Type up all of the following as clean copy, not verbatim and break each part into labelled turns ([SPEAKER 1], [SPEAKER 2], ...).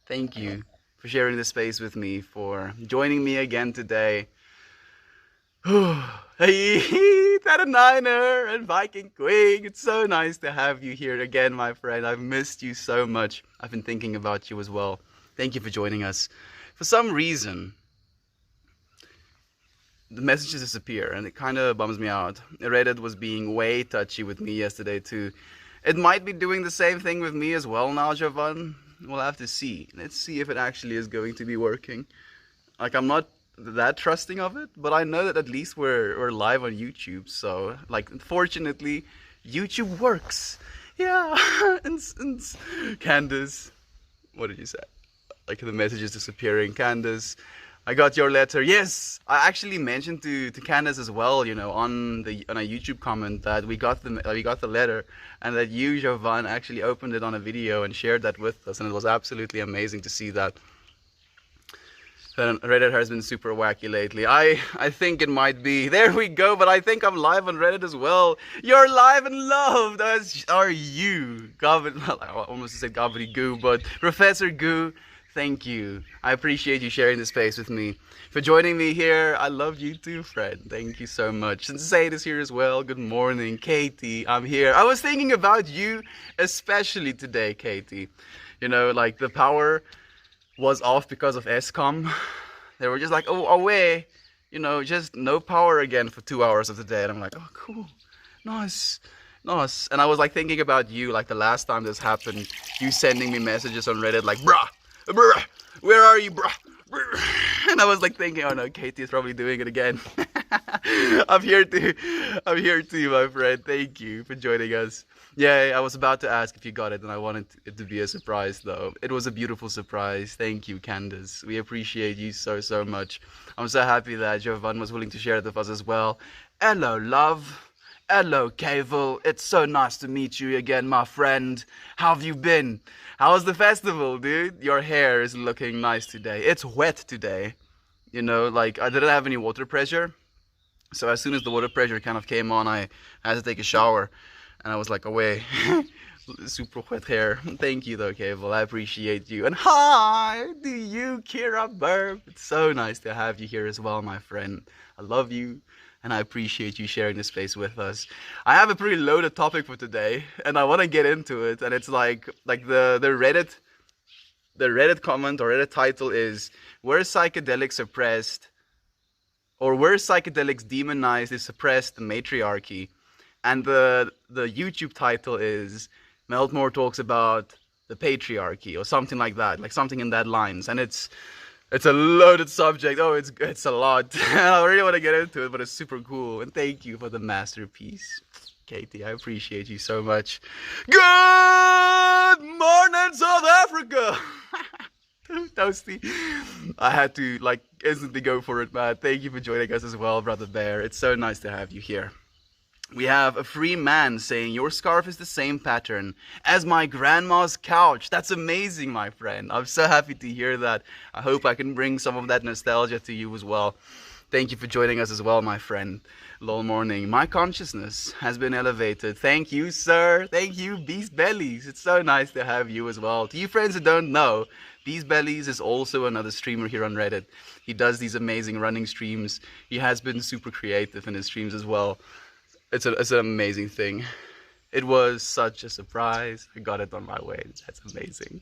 [SPEAKER 1] Thank you for sharing this space with me, for joining me again today. Hey, that a Niner and Viking Queen. It's so nice to have you here again, my friend. I've missed you so much. I've been thinking about you as well. Thank you for joining us. For some reason, the messages disappear and it kind of bums me out. Reddit was being way touchy with me yesterday too. It might be doing the same thing with me as well now, Jovan. We'll have to see. Let's see if it actually is going to be working. Like, I'm not that trusting of it, but I know that at least we're live on YouTube. So, like, unfortunately, YouTube works. Yeah. and Candace, what did you say? Like, the message is disappearing. Candace, I got your letter. Yes, I actually mentioned to Candace as well, on a YouTube comment that we got the letter, and that you, Jovan, actually opened it on a video and shared that with us, and it was absolutely amazing to see that. Reddit has been super wacky lately. I think it might be. There we go, but I think I'm live on Reddit as well. You're live and loved, as are you. I almost said Gobbledygoo, but Professor Goo, thank you. I appreciate you sharing the space with me. For joining me here, I love you too, friend. Thank you so much. Sensei is here as well. Good morning, Katie. I'm here. I was thinking about you, especially today, Katie. Like the power was off because of ESCOM. They were just like, oh, away, just no power again for 2 hours of the day. And I'm like, oh, cool, nice. And I was like thinking about you, like the last time this happened, you sending me messages on Reddit like, bruh, where are you, bruh? And I was like thinking, oh no, Katie is probably doing it again. I'm here too, my friend. Thank you for joining us. Yeah, I was about to ask if you got it, and I wanted it to be a surprise, though. It was a beautiful surprise. Thank you, Candace. We appreciate you so much. I'm so happy that Jovan was willing to share it with us as well. Hello, love. Hello, Cable. It's so nice to meet you again, my friend. How have you been? How's the festival, dude? Your hair is looking nice today. It's wet today. Like I didn't have any water pressure. So as soon as the water pressure kind of came on, I had to take a shower. And I was like, away. Super wet hair. Thank you though, Cable. I appreciate you. And hi to you, Kira Burp. It's so nice to have you here as well, my friend. I love you. And I appreciate you sharing this space with us. I have a pretty loaded topic for today, and I want to get into it. And it's like the Reddit comment or Reddit title is, were psychedelics suppressed, or were psychedelics demonized is suppressed the matriarchy? And the YouTube title is, Meltmore talks about the patriarchy, or something like that, like something in that lines. And it's a loaded subject. Oh, it's a lot. I really want to get into it, but it's super cool. And thank you for the masterpiece, Katie. I appreciate you so much. Good morning, South Africa. Toasty. I had to instantly go for it, man. Thank you for joining us as well, Brother Bear. It's so nice to have you here. We have a free man saying, your scarf is the same pattern as my grandma's couch. That's amazing, my friend. I'm so happy to hear that. I hope I can bring some of that nostalgia to you as well. Thank you for joining us as well, my friend. Lol morning. My consciousness has been elevated. Thank you, sir. Thank you, Beast Bellies. It's so nice to have you as well. To you friends who don't know, Beast Bellies is also another streamer here on Reddit. He does these amazing running streams. He has been super creative in his streams as well. It's an amazing thing. It was such a surprise. I got it on my way. That's amazing.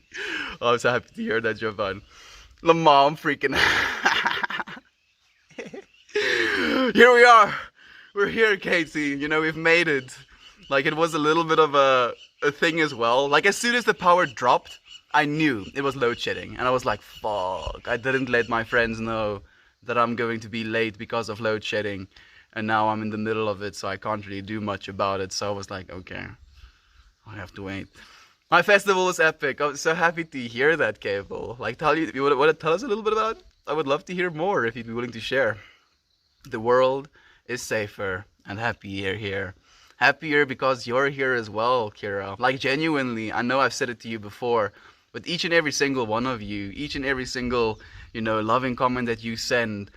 [SPEAKER 1] Oh, I'm so happy to hear that, Jovan. Lamar, I'm freaking. Here we are. We're here, Katie. We've made it. Like, it was a little bit of a thing as well. Like, as soon as the power dropped, I knew it was load shedding. And I was like, fuck. I didn't let my friends know that I'm going to be late because of load shedding. And now I'm in the middle of it, so I can't really do much about it. So I was like, okay, I have to wait. My festival was epic. I was so happy to hear that, Cable. Like, you want to tell us a little bit about it? I would love to hear more if you'd be willing to share. The world is safer and happier here. Happier because you're here as well, Kira. Like, genuinely, I know I've said it to you before, but each and every single one of you, each and every single, loving comment that you send,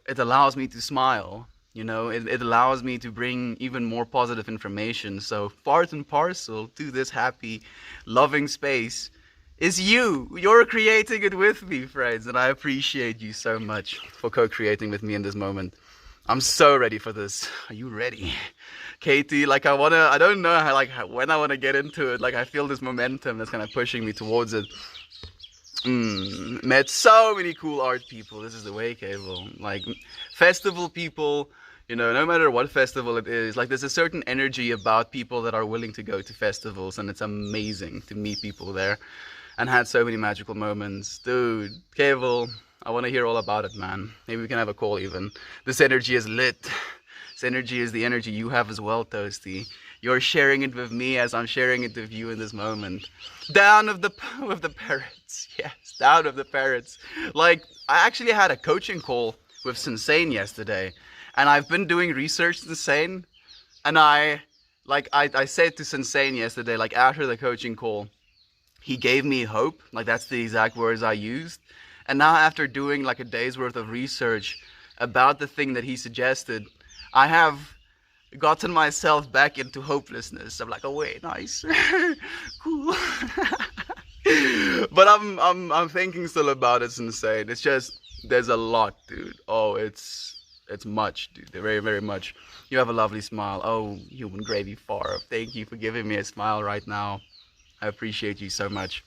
[SPEAKER 1] it allows me to smile. It allows me to bring even more positive information. So part and parcel to this happy, loving space is you. You're creating it with me, friends, and I appreciate you so much for co-creating with me in this moment. I'm so ready for this. Are you ready? Katie, like I don't know when I wanna get into it. Like I feel this momentum that's kind of pushing me towards it. Met so many cool art people. This is the way, Cable. Like festival people, no matter what festival it is, like there's a certain energy about people that are willing to go to festivals, and it's amazing to meet people there. And had so many magical moments. Dude, Cable, I want to hear all about it, man. Maybe we can have a call even. This energy is lit. This energy is the energy you have as well, Toasty. You're sharing it with me as I'm sharing it with you in this moment. Down with the parrots. Yes, down with the parrots. Like, I actually had a coaching call with Sensane yesterday. And I've been doing research in Sensane. And I said to Sensane yesterday, like after the coaching call, he gave me hope. Like that's the exact words I used. And now after doing like a day's worth of research about the thing that he suggested, I have gotten myself back into hopelessness. I'm like, oh wait, nice, cool. But I'm thinking still about it. It's insane. It's just there's a lot, dude. Oh, it's much, dude. Very, very much. You have a lovely smile. Oh, human gravy farm. Thank you for giving me a smile right now. I appreciate you so much.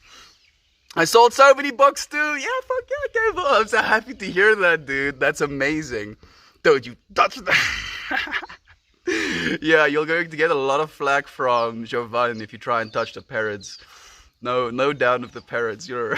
[SPEAKER 1] I sold so many books too. Yeah, fuck yeah, Cable. I'm so happy to hear that, dude. That's amazing. Don't you touch that. Yeah, you're going to get a lot of flack from Jovan if you try and touch the parrots. No down with the parrots. You're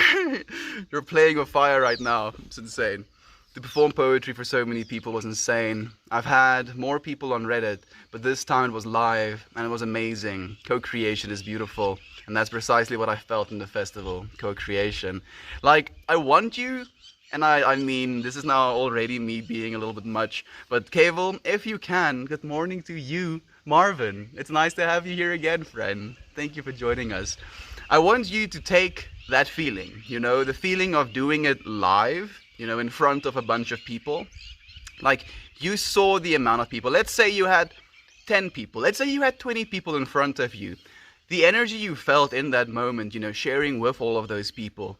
[SPEAKER 1] playing with fire right now. It's insane. To perform poetry for so many people was insane. I've had more people on Reddit, but this time it was live and it was amazing. Co-creation is beautiful, and that's precisely what I felt in the festival. Co-creation. Like, I want you, and I mean, this is now already me being a little bit much, but Cable, if you can, good morning to you, Marvin. It's nice to have you here again, friend. Thank you for joining us. I want you to take that feeling, the feeling of doing it live, in front of a bunch of people. Like, you saw the amount of people. Let's say you had 10 people. Let's say you had 20 people in front of you. The energy you felt in that moment, sharing with all of those people,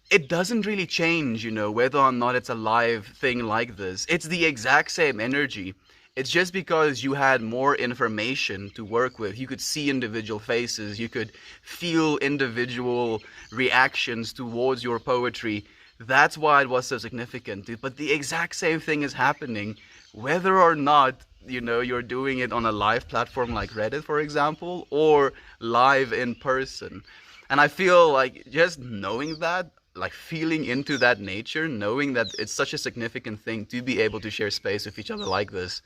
[SPEAKER 1] it doesn't really change, whether or not it's a live thing like this. It's the exact same energy. It's just because you had more information to work with. You could see individual faces. You could feel individual reactions towards your poetry. That's why it was so significant, dude. But the exact same thing is happening, whether or not, you're doing it on a live platform like Reddit, for example, or live in person. And I feel like just knowing that, like feeling into that nature, knowing that it's such a significant thing to be able to share space with each other like this,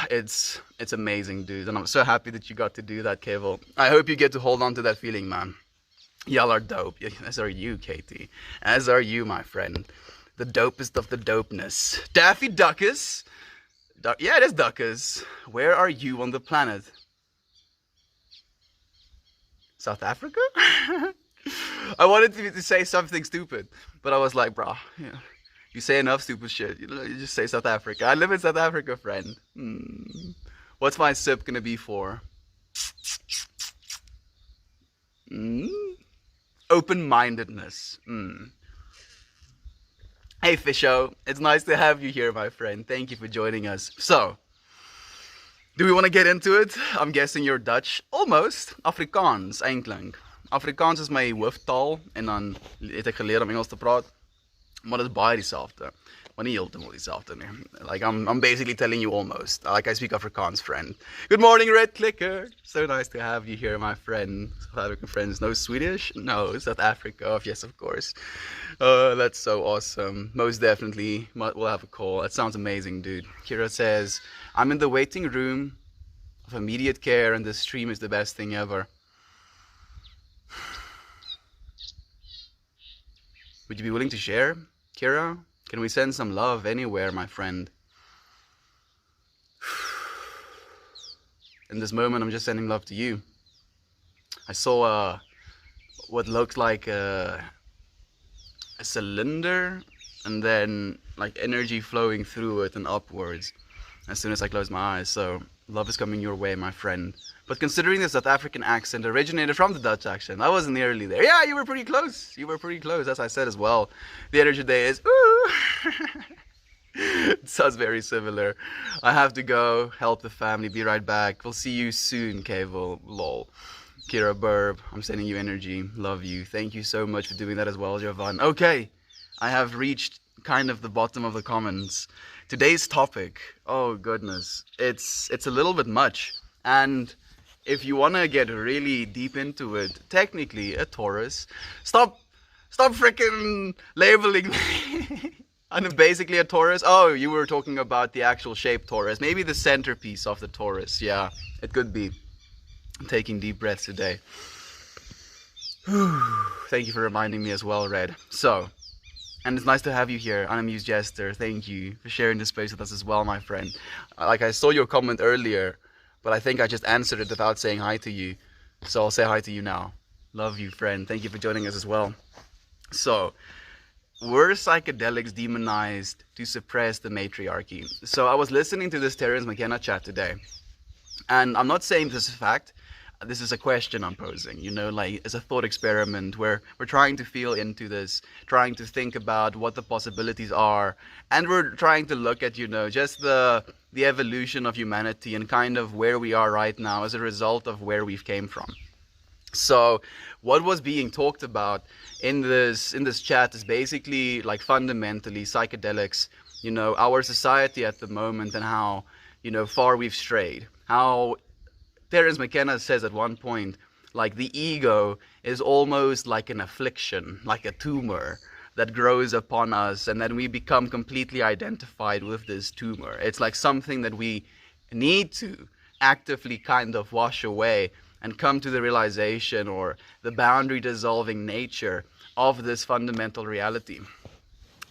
[SPEAKER 1] it's amazing, dude. And I'm so happy that you got to do that, Cable. I hope you get to hold on to that feeling, man. Y'all are dope. As are you, Katie. As are you, my friend. The dopest of the dopeness. Daffy Duckus. Yeah, it is Duckus. Where are you on the planet? South Africa? I wanted to say something stupid, but I was like, brah, you say enough stupid shit. You just say South Africa. I live in South Africa, friend. What's my sip gonna be for? Open-mindedness. Hey Fisho, it's nice to have you here, my friend. Thank you for joining us. So, do we want to get into it? I'm guessing you're Dutch. Almost. Afrikaans, eintlik. Afrikaans is my hooftaal en dan het ek geleer om Engels te praat. Maar dit is baie dieselfde. Maar nie heeltemal dieselfde nie. Like I'm basically telling you almost. Like I speak Afrikaans, friend. Good morning, Red Clicker. So nice to have you here, my friend. South African friends. No Swedish? No, South Africa. Oh, yes, of course. That's so awesome. Most definitely. We'll have a call. That sounds amazing, dude. Kira says, I'm in the waiting room of immediate care and this stream is the best thing ever. Would you be willing to share, Kira? Can we send some love anywhere, my friend? In this moment, I'm just sending love to you. I saw what looked like a cylinder and then like energy flowing through it and upwards as soon as I closed my eyes. So Love is coming your way, my friend. But considering the South African accent originated from the Dutch accent, I wasn't nearly there. Yeah, you were pretty close. You were pretty close, as I said as well. The energy today is, ooh. It sounds very similar. I have to go, help the family, be right back. We'll see you soon, Cable. Lol. Kira Burb, I'm sending you energy. Love you. Thank you so much for doing that as well, Jovan. Okay, I have reached kind of the bottom of the comments. Today's topic, oh goodness, it's a little bit much. And if you want to get really deep into it, technically a Taurus. Stop freaking labeling me. I'm basically a Taurus. Oh, you were talking about the actual shape Taurus. Maybe the centerpiece of the Taurus. Yeah, it could be. I'm taking deep breaths today. Thank you for reminding me as well, Red. So, and it's nice to have you here, Unamused Jester. Thank you for sharing this space with us as well, my friend. Like, I saw your comment earlier, but I think I just answered it without saying hi to you. So I'll say hi to you now. Love you, friend. Thank you for joining us as well. So, were psychedelics demonized to suppress the matriarchy? So I was listening to this Terence McKenna chat today, and I'm not saying this is a fact. This is a question I'm posing, you know, like as a thought experiment where we're trying to feel into this, trying to think about what the possibilities are, and we're trying to look at, you know, just the evolution of humanity and kind of where we are right now as a result of where we've came from. So what was being talked about in this chat is basically like fundamentally psychedelics, you know, our society at the moment and how, you know, far we've strayed. How Terence McKenna says at one point, like the ego is almost like an affliction, like a tumor that grows upon us, and then we become completely identified with this tumor. It's like something that we need to actively kind of wash away and come to the realization or the boundary dissolving nature of this fundamental reality.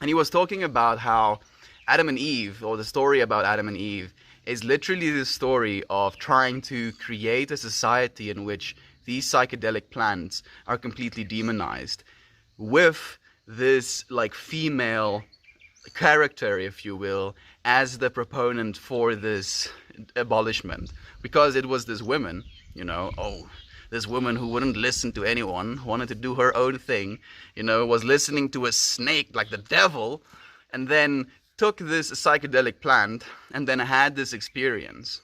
[SPEAKER 1] And he was talking about how Adam and Eve, or the story about Adam and Eve, is literally the story of trying to create a society in which these psychedelic plants are completely demonized, with this like female character, if you will, as the proponent for this abolishment. Because it was this woman, you know, this woman who wouldn't listen to anyone, wanted to do her own thing, you know, was listening to a snake like the devil, and then took this psychedelic plant and then had this experience.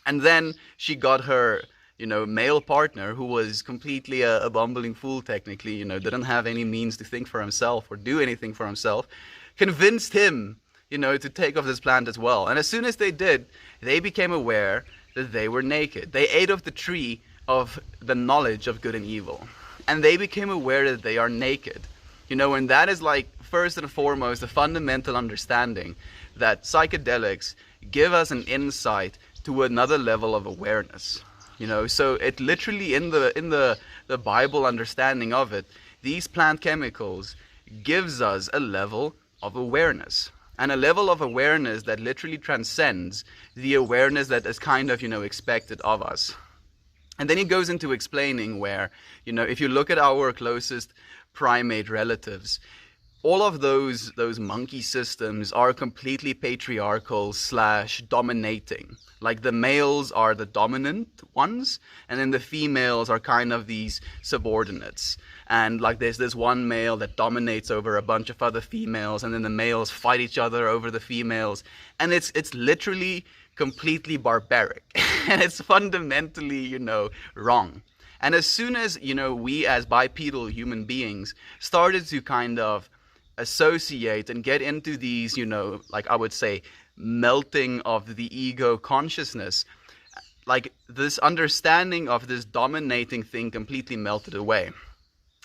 [SPEAKER 1] And then she got her, you know, male partner, who was completely a bumbling fool technically, you know, didn't have any means to think for himself or do anything for himself, convinced him, you know, to take off this plant as well. And as soon as they did, they became aware that they were naked. They ate of the tree of the knowledge of good and evil. And they became aware that they are naked. You know, and that is like, first and foremost, a fundamental understanding that psychedelics give us an insight to another level of awareness. You know, so it literally, in the Bible understanding of it, these plant chemicals gives us a level of awareness. And a level of awareness that literally transcends the awareness that is kind of, you know, expected of us. And then he goes into explaining where, you know, if you look at our closest primate relatives, all of those monkey systems are completely patriarchal / dominating. Like the males are the dominant ones, and then the females are kind of these subordinates. And like there's this one male that dominates over a bunch of other females, and then the males fight each other over the females. And it's literally completely barbaric. And it's fundamentally, you know, wrong. And as soon as, you know, we as bipedal human beings started to kind of associate and get into these, you know, like I would say, melting of the ego consciousness, like this understanding of this dominating thing completely melted away.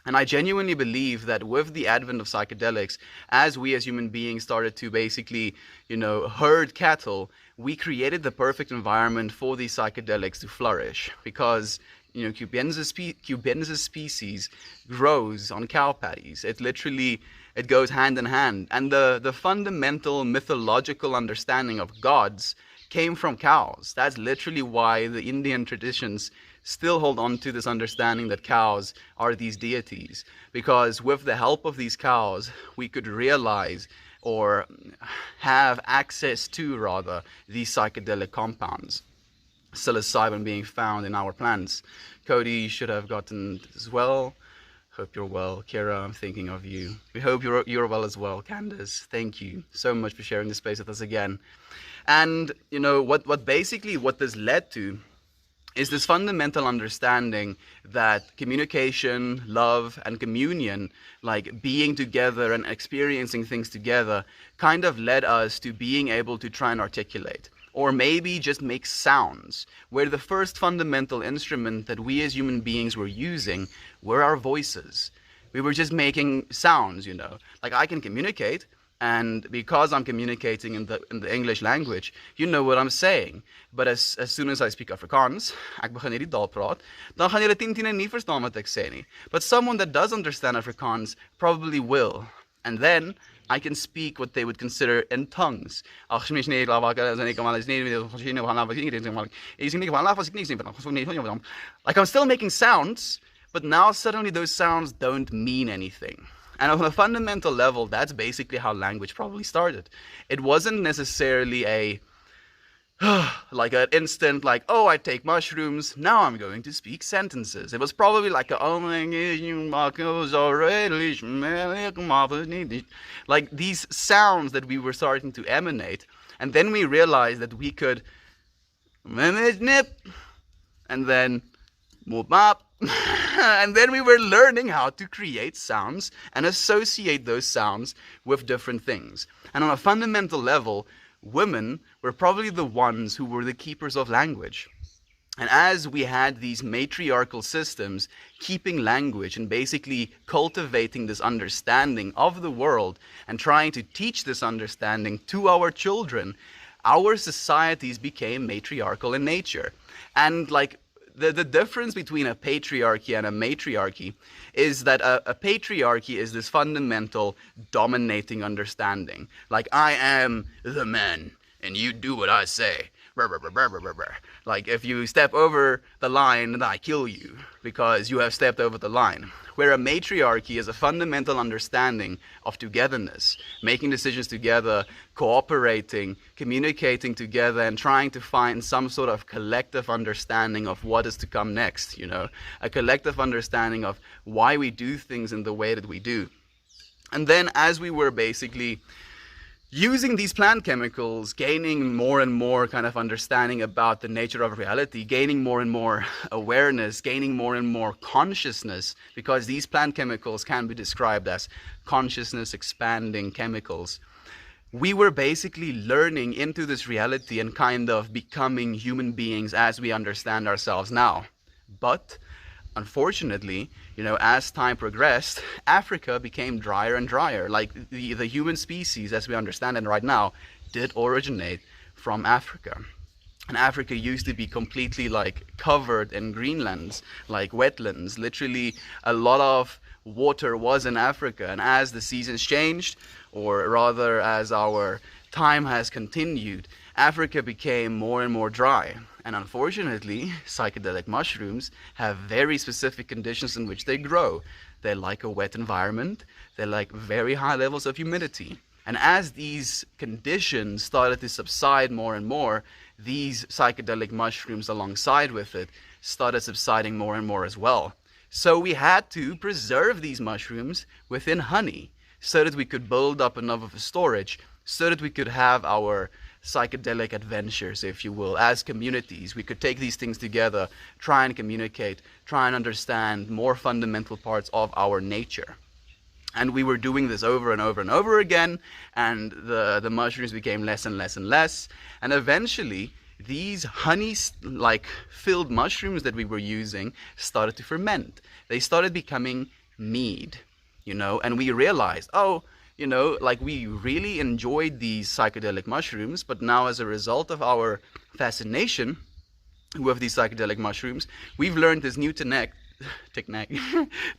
[SPEAKER 1] And I genuinely believe that with the advent of psychedelics, as we as human beings started to basically, you know, herd cattle, we created the perfect environment for these psychedelics to flourish. Because, you know, cubensis species grows on cow patties. It literally, it goes hand in hand. And the fundamental mythological understanding of gods came from cows. That's literally why the Indian traditions still hold on to this understanding that cows are these deities. Because with the help of these cows, we could realize or have access to, rather, these psychedelic compounds. psilocybin being found in our plants. Cody should have gotten it as well. Hope you're well. Kira, I'm thinking of you. We hope you're well as well. Candace, thank you so much for sharing this space with us again. And you know what this led to is this fundamental understanding that communication, love, and communion, like being together and experiencing things together, kind of led us to being able to try and articulate, or maybe just make sounds, where the first fundamental instrument that we as human beings were using were our voices. We were just making sounds, you know. Like I can communicate, and because I'm communicating in the English language, you know what I'm saying. But as soon as I speak Afrikaans, ek begin hierdie taal praat, dan gaan julle 10 nie verstaan wat ek sê nie. But someone that does understand Afrikaans probably will. And then I can speak what they would consider in tongues. Like I'm still making sounds, but now suddenly those sounds don't mean anything. And on a fundamental level, that's basically how language probably started. It wasn't necessarily like an instant, like, oh, I take mushrooms, now I'm going to speak sentences. It was probably like like these sounds that we were starting to emanate. And then we realized that we could and then and then we were learning how to create sounds and associate those sounds with different things. And on a fundamental level, women were probably the ones who were the keepers of language. And as we had these matriarchal systems keeping language and basically cultivating this understanding of the world and trying to teach this understanding to our children, our societies became matriarchal in nature. And like the difference between a patriarchy and a matriarchy is that a patriarchy is this fundamental dominating understanding. Like, I am the man and you do what I say. Like, if you step over the line, then I kill you because you have stepped over the line. Where a matriarchy is a fundamental understanding of togetherness, making decisions together, cooperating, communicating together, and trying to find some sort of collective understanding of what is to come next, you know, a collective understanding of why we do things in the way that we do. And then as we were basically using these plant chemicals, gaining more and more kind of understanding about the nature of reality, gaining more and more awareness, gaining more and more consciousness, because these plant chemicals can be described as consciousness expanding chemicals. We were basically learning into this reality and kind of becoming human beings as we understand ourselves now. But unfortunately, you know, as time progressed, Africa became drier and drier. Like the human species, as we understand it right now, did originate from Africa. And Africa used to be completely like covered in greenlands, like wetlands. Literally, a lot of water was in Africa. And as the seasons changed, or rather as our time has continued, Africa became more and more dry. And unfortunately, psychedelic mushrooms have very specific conditions in which they grow. They like a wet environment. They like very high levels of humidity. And as these conditions started to subside more and more, these psychedelic mushrooms alongside with it started subsiding more and more as well. So we had to preserve these mushrooms within honey so that we could build up enough of a storage so that we could have our psychedelic adventures, if you will, as communities. We could take these things together, try and communicate, try and understand more fundamental parts of our nature. And we were doing this over and over and over again, and the mushrooms became less and less and less. And eventually, these honey-like filled mushrooms that we were using started to ferment. They started becoming mead, you know, and we realized, oh, you know, like we really enjoyed these psychedelic mushrooms, but now as a result of our fascination with these psychedelic mushrooms, we've learned this new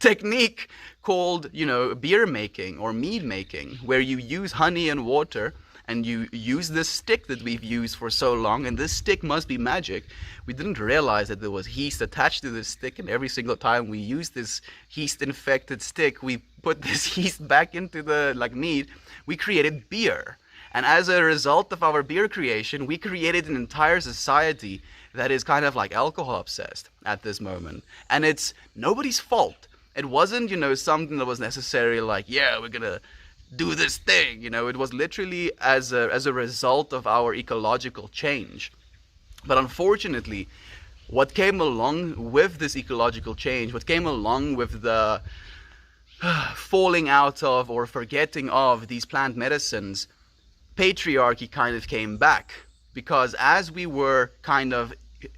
[SPEAKER 1] technique called, you know, beer making or mead making, where you use honey and water and you use this stick that we've used for so long, and this stick must be magic. We didn't realize that there was yeast attached to this stick, and every single time we used this yeast-infected stick, we put this yeast back into the mead, we created beer. And as a result of our beer creation, we created an entire society that is kind of like alcohol obsessed at this moment. And it's nobody's fault. It wasn't, something that was necessarily like, yeah, we're gonna do this thing. It was literally as a result of our ecological change. But unfortunately, what came along with this ecological change, what came along with the falling out of or forgetting of these plant medicines, patriarchy kind of came back. Because as we were kind of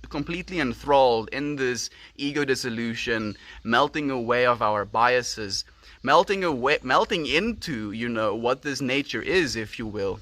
[SPEAKER 1] completely enthralled in this ego dissolution, melting away of our biases, melting into, what this nature is, if you will,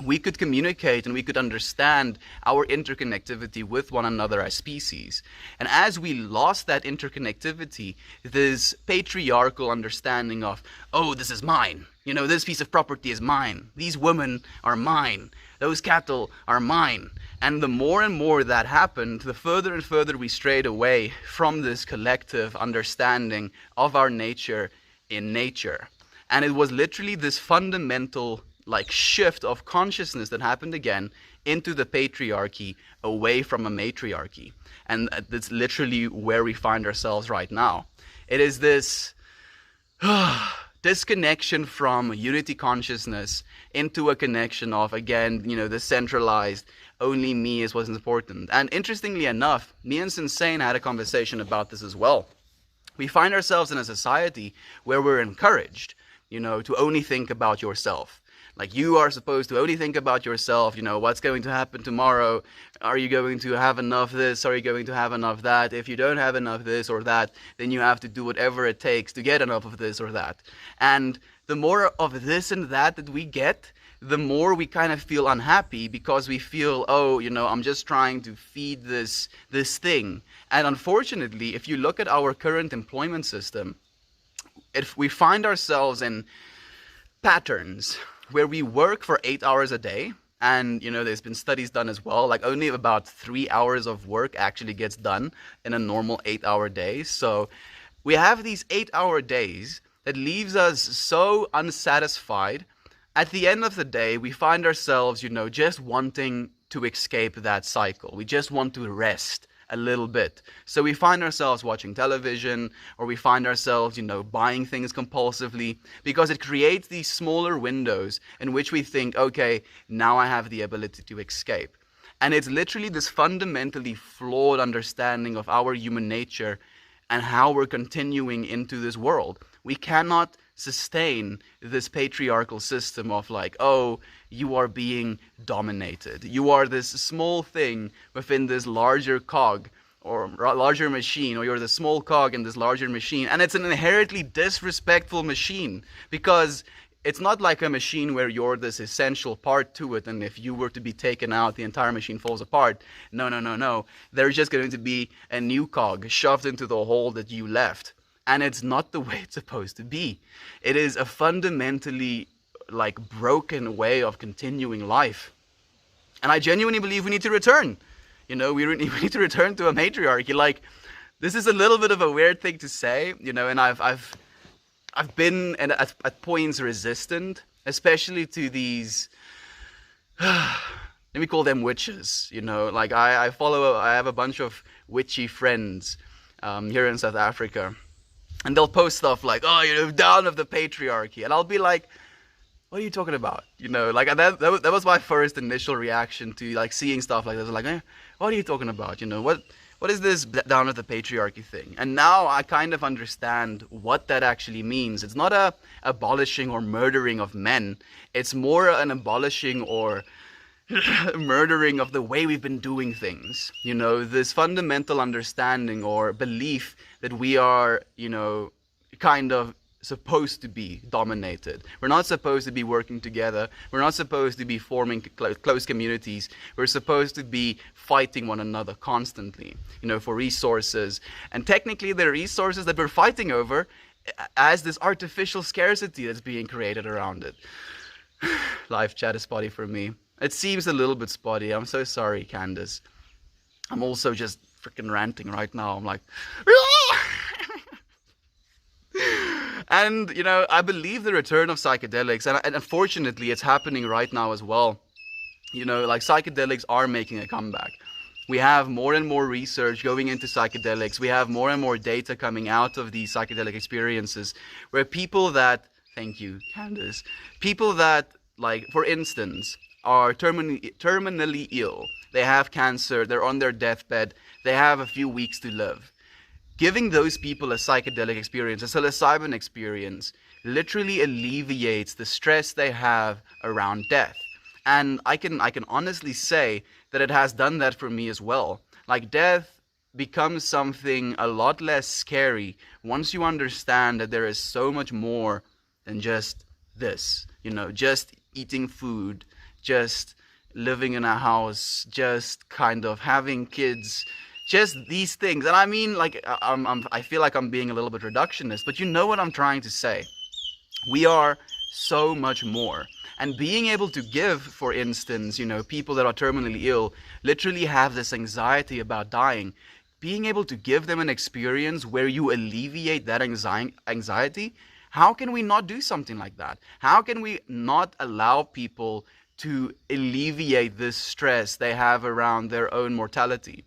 [SPEAKER 1] we could communicate and we could understand our interconnectivity with one another as species. And as we lost that interconnectivity, this patriarchal understanding of, oh, this is mine, this piece of property is mine, these women are mine, those cattle are mine. And the more and more that happened, the further and further we strayed away from this collective understanding of our nature in nature. And it was literally this fundamental shift of consciousness that happened again into the patriarchy, away from a matriarchy. And that's literally where we find ourselves right now. It is this disconnection from unity consciousness into a connection of, again, the centralized, only me is what's important. And interestingly enough, me and Sensane had a conversation about this as well. We find ourselves in a society where we're encouraged, to only think about yourself. Like, you are supposed to only think about yourself, what's going to happen tomorrow? Are you going to have enough this? Are you going to have enough that? If you don't have enough this or that, then you have to do whatever it takes to get enough of this or that. And the more of this and that we get, the more we kind of feel unhappy, because we feel, oh, I'm just trying to feed this thing. And unfortunately, if you look at our current employment system, if we find ourselves in patterns where we work for 8 hours a day, and there's been studies done as well, like only about 3 hours of work actually gets done in a normal 8-hour day. So we have these 8-hour days that leaves us so unsatisfied. At the end of the day, we find ourselves, just wanting to escape that cycle. We just want to rest a little bit. So we find ourselves watching television, or we find ourselves, buying things compulsively, because it creates these smaller windows in which we think, okay, now I have the ability to escape. And it's literally this fundamentally flawed understanding of our human nature and how we're continuing into this world. We cannot sustain this patriarchal system of oh, you are being dominated. You are this small thing within this larger cog or larger machine, or you're the small cog in this larger machine. And it's an inherently disrespectful machine, because it's not like a machine where you're this essential part to it, and if you were to be taken out, the entire machine falls apart. No. There's just going to be a new cog shoved into the hole that you left. And it's not the way it's supposed to be. It is a fundamentally broken way of continuing life. And I genuinely believe we need to return. We need to return to a matriarchy. This is a little bit of a weird thing to say, and I've been at points resistant, especially to these, let me call them witches. I have a bunch of witchy friends here in South Africa. And they'll post stuff like, oh, down with the patriarchy. And I'll be like, what are you talking about? That was my first initial reaction to seeing stuff like this. What are you talking about? What is this down with the patriarchy thing? And now I kind of understand what that actually means. It's not a abolishing or murdering of men. It's more an abolishing or murdering of the way we've been doing things. This fundamental understanding or belief that we are, kind of supposed to be dominated. We're not supposed to be working together. We're not supposed to be forming close communities. We're supposed to be fighting one another constantly, for resources. And technically, the resources that we're fighting over as this artificial scarcity that's being created around it. Live chat is spotty for me. It seems a little bit spotty. I'm so sorry, Candace. I'm also just freaking ranting right now. I'm like, and I believe the return of psychedelics, and unfortunately, it's happening right now as well. Psychedelics are making a comeback. We have more and more research going into psychedelics. We have more and more data coming out of these psychedelic experiences where people that, thank you, Candace, people that, like, for instance, are terminally ill, they have cancer, they're on their deathbed, they have a few weeks to live. Giving those people a psychedelic experience, a psilocybin experience, literally alleviates the stress they have around death. And I can honestly say that it has done that for me as well. Like, death becomes something a lot less scary once you understand that there is so much more than just this. You know, just eating food, just living in a house, just kind of having kids, just these things. And I mean, like, I feel like I'm being a little bit reductionist, but you know what I'm trying to say. We are so much more. And being able to give, for instance, you know, people that are terminally ill literally have this anxiety about dying. Being able to give them an experience where you alleviate that anxiety, how can we not do something like that? How can we not allow people to alleviate this stress they have around their own mortality?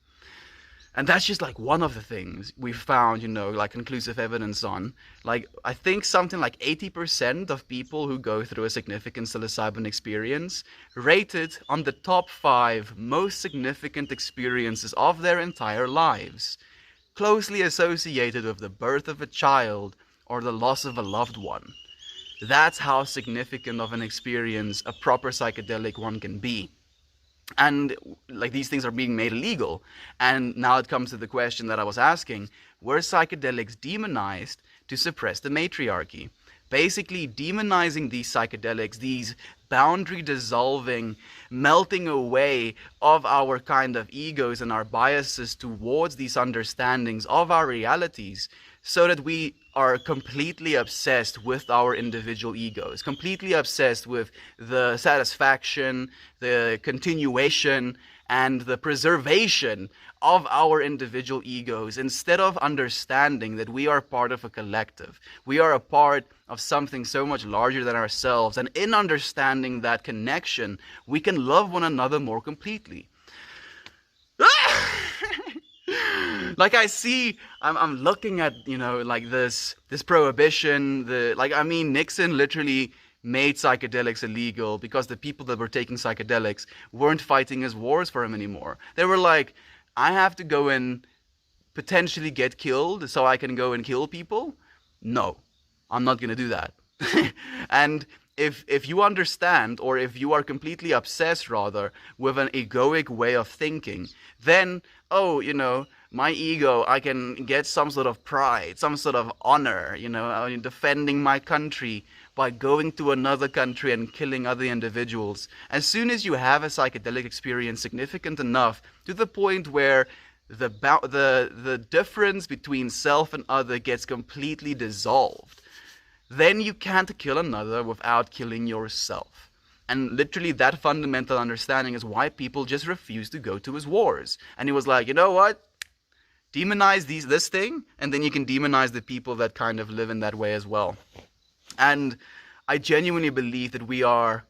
[SPEAKER 1] And that's just like one of the things we've found, you know, like conclusive evidence on. Like, I think something like 80% of people who go through a significant psilocybin experience rated on the top 5 most significant experiences of their entire lives, closely associated with the birth of a child or the loss of a loved one. That's how significant of an experience a proper psychedelic one can be. And like, these things are being made illegal. And now it comes to the question that I was asking: were psychedelics demonized to suppress the matriarchy? Basically demonizing these psychedelics, these boundary dissolving, melting away of our kind of egos and our biases towards these understandings of our realities, so that we are completely obsessed with our individual egos, completely obsessed with the satisfaction, the continuation, and the preservation of our individual egos, instead of understanding that we are part of a collective. We are a part of something so much larger than ourselves, and in understanding that connection, we can love one another more completely. Like, I see, I'm looking at, you know, like this prohibition, Nixon literally made psychedelics illegal because the people that were taking psychedelics weren't fighting his wars for him anymore. They were like, I have to go and potentially get killed so I can go and kill people? No, I'm not gonna do that. And if you understand, or if you are completely obsessed rather with an egoic way of thinking, then, oh, you know, my ego, I can get some sort of pride, some sort of honor, you know, defending my country by going to another country and killing other individuals. As soon as you have a psychedelic experience significant enough to the point where the difference between self and other gets completely dissolved, then you can't kill another without killing yourself. And literally that fundamental understanding is why people just refuse to go to his wars. And he was like, you know what? Demonize this thing, and then you can demonize the people that kind of live in that way as well. And I genuinely believe that we are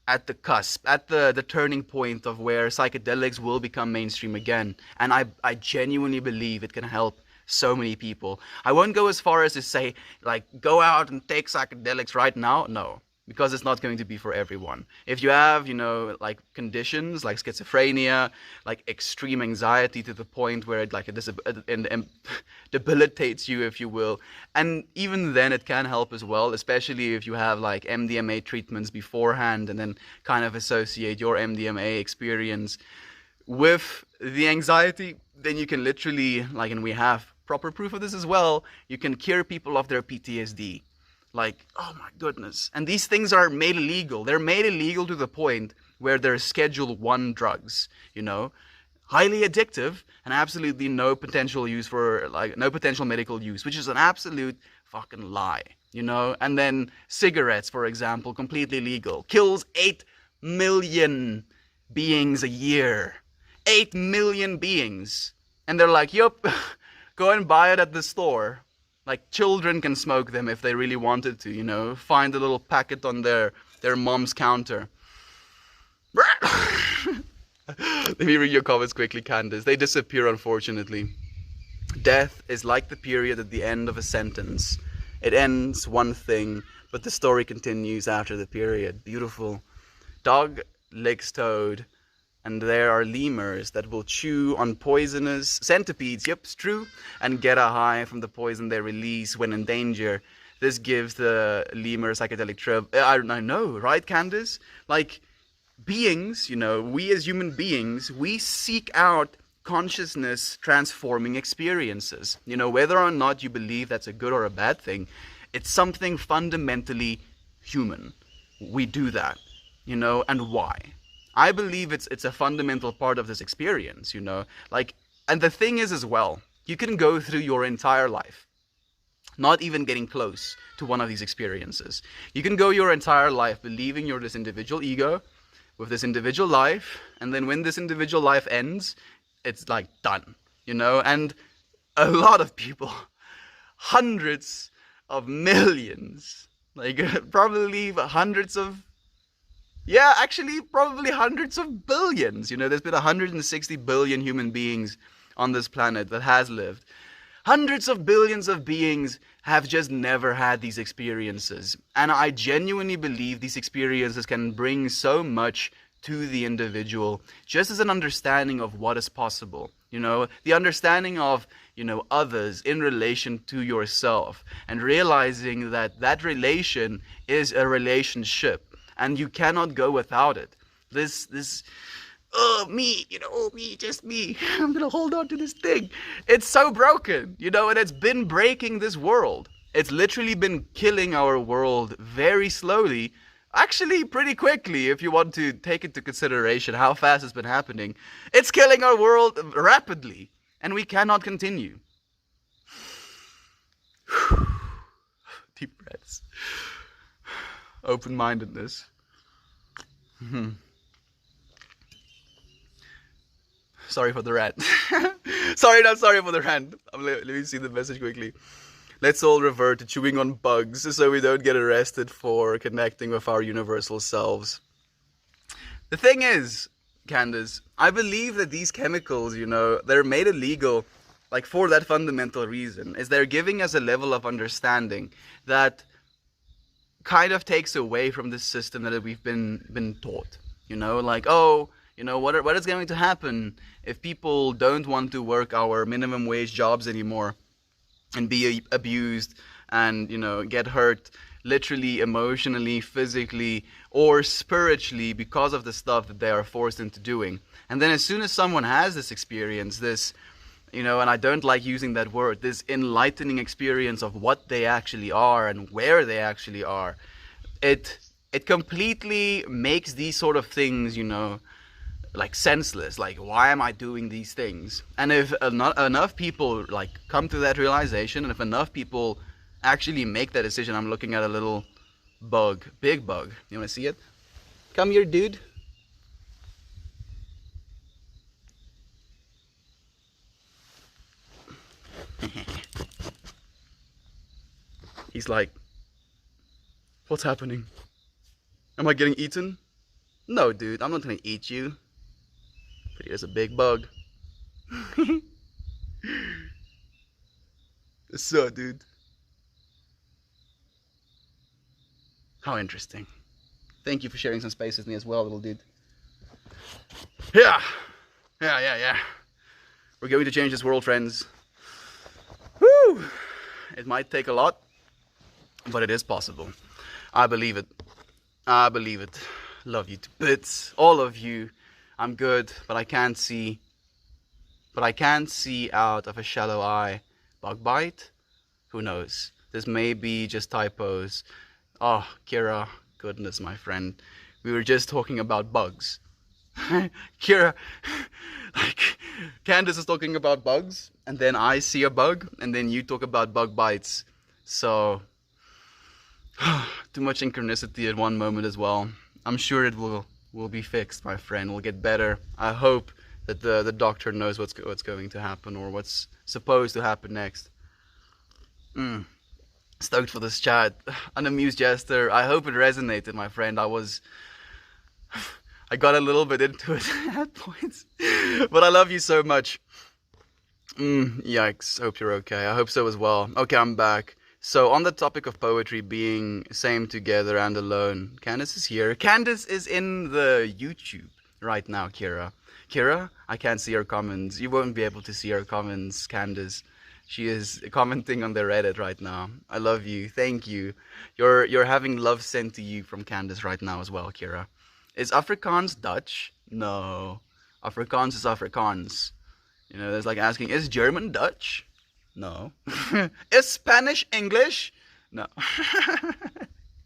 [SPEAKER 1] at the cusp, at the turning point of where psychedelics will become mainstream again. And I genuinely believe it can help so many people. I won't go as far as to say, like, go out and take psychedelics right now. No, because it's not going to be for everyone. If you have, you know, like conditions like schizophrenia, like extreme anxiety to the point where it debilitates you, if you will, and even then it can help as well, especially if you have like MDMA treatments beforehand and then kind of associate your MDMA experience with the anxiety, then you can literally, like, and we have proper proof of this as well, you can cure people of their PTSD. Like, oh my goodness. And these things are made illegal. They're made illegal to the point where they're Schedule 1 drugs, you know, highly addictive and absolutely no potential use for, like, no potential medical use, which is an absolute fucking lie, you know. And then cigarettes, for example, completely legal, kills 8 million beings a year. 8 million beings. And they're like, yup, go and buy it at the store. Like, children can smoke them if they really wanted to, you know. Find a little packet on their mom's counter. Let me read your comments quickly, Candace. They disappear, unfortunately. Death is like the period at the end of a sentence. It ends one thing, but the story continues after the period. Beautiful. Dog licks toad, and there are lemurs that will chew on poisonous centipedes, yep, it's true, and get a high from the poison they release when in danger. This gives the lemur psychedelic trip. I know, right, Candace? Like, beings, we as human beings, we seek out consciousness transforming experiences. Whether or not you believe that's a good or a bad thing, it's something fundamentally human. We do that, and why? I believe it's a fundamental part of this experience, like, and the thing is as well, you can go through your entire life not even getting close to one of these experiences. You can go your entire life believing you're this individual ego with this individual life, and then when this individual life ends, it's like done, and a lot of people, hundreds of millions, like probably hundreds of, yeah, actually probably hundreds of billions, there's been 160 billion human beings on this planet that has lived. Hundreds of billions of beings have just never had these experiences. And I genuinely believe these experiences can bring so much to the individual, just as an understanding of what is possible. The understanding of, others in relation to yourself, and realizing that that relation is a relationship and you cannot go without it. This me, me, just me. I'm gonna hold on to this thing. It's so broken, and it's been breaking this world. It's literally been killing our world very slowly. Actually, pretty quickly, if you want to take into consideration how fast it's been happening. It's killing our world rapidly, and we cannot continue. Deep breaths. Open-mindedness. Sorry for the rant. Not sorry for the rant. Let me see the message quickly. Let's all revert to chewing on bugs so we don't get arrested for connecting with our universal selves. The thing is, Candace, I believe that these chemicals, they're made illegal, like for that fundamental reason, is they're giving us a level of understanding that kind of takes away from this system that we've been taught. Like, what is going to happen if people don't want to work our minimum wage jobs anymore and be abused and, get hurt literally, emotionally, physically, or spiritually because of the stuff that they are forced into doing. And then as soon as someone has this experience, this, and I don't like using that word, this enlightening experience of what they actually are and where they actually are, it completely makes these sort of things, like senseless. Like, why am I doing these things? And if not enough people like come to that realization, and if enough people actually make that decision, I'm looking at a little bug, big bug. You want to see it? Come here, dude. He's like, what's happening? Am I getting eaten? No, dude, I'm not gonna eat you. But here's a big bug. So, dude. How interesting. Thank you for sharing some space with me as well, little dude. Yeah. We're going to change this world, friends. Woo! It might take a lot, but it is possible. I believe it. I believe it. Love you to bits. All of you. I'm good, but I can't see. But I can't see out of a shallow eye. Bug bite? Who knows? This may be just typos. Oh, Kira, goodness, my friend. We were just talking about bugs. Kira, like, Candace is talking about bugs, and then I see a bug, and then you talk about bug bites. So, too much synchronicity at one moment as well. I'm sure it will be fixed, my friend. We'll get better. I hope that the doctor knows what's going to happen, or what's supposed to happen next. Stoked for this chat. Unamused jester. I hope it resonated, my friend. I got a little bit into it at points. But I love you so much. Yikes. Hope you're okay. I hope so as well. Okay, I'm back. So, on the topic of poetry being same together and alone, Candace is here. Candace is in the YouTube right now, Kira. Kira, I can't see her comments. You won't be able to see her comments, Candace. She is commenting on the Reddit right now. I love you. Thank you. You're having love sent to you from Candace right now as well, Kira. Is Afrikaans Dutch? No. Afrikaans is Afrikaans. You know, there's like asking, is German Dutch? No. Is Spanish English? No.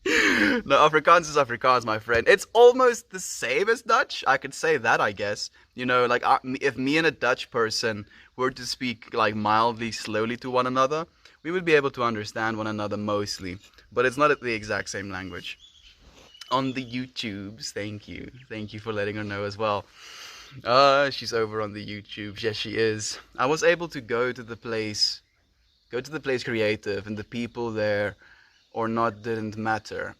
[SPEAKER 1] No, Afrikaans is Afrikaans, my friend. It's almost the same as Dutch. I could say that, I guess. You know, like if me and a Dutch person were to speak like mildly slowly to one another, we would be able to understand one another mostly. But it's not the exact same language. On the YouTubes, thank you. Thank you for letting her know as well. She's over on the YouTube. Yes, she is. I was able to go to the place creative, and the people there or not didn't matter.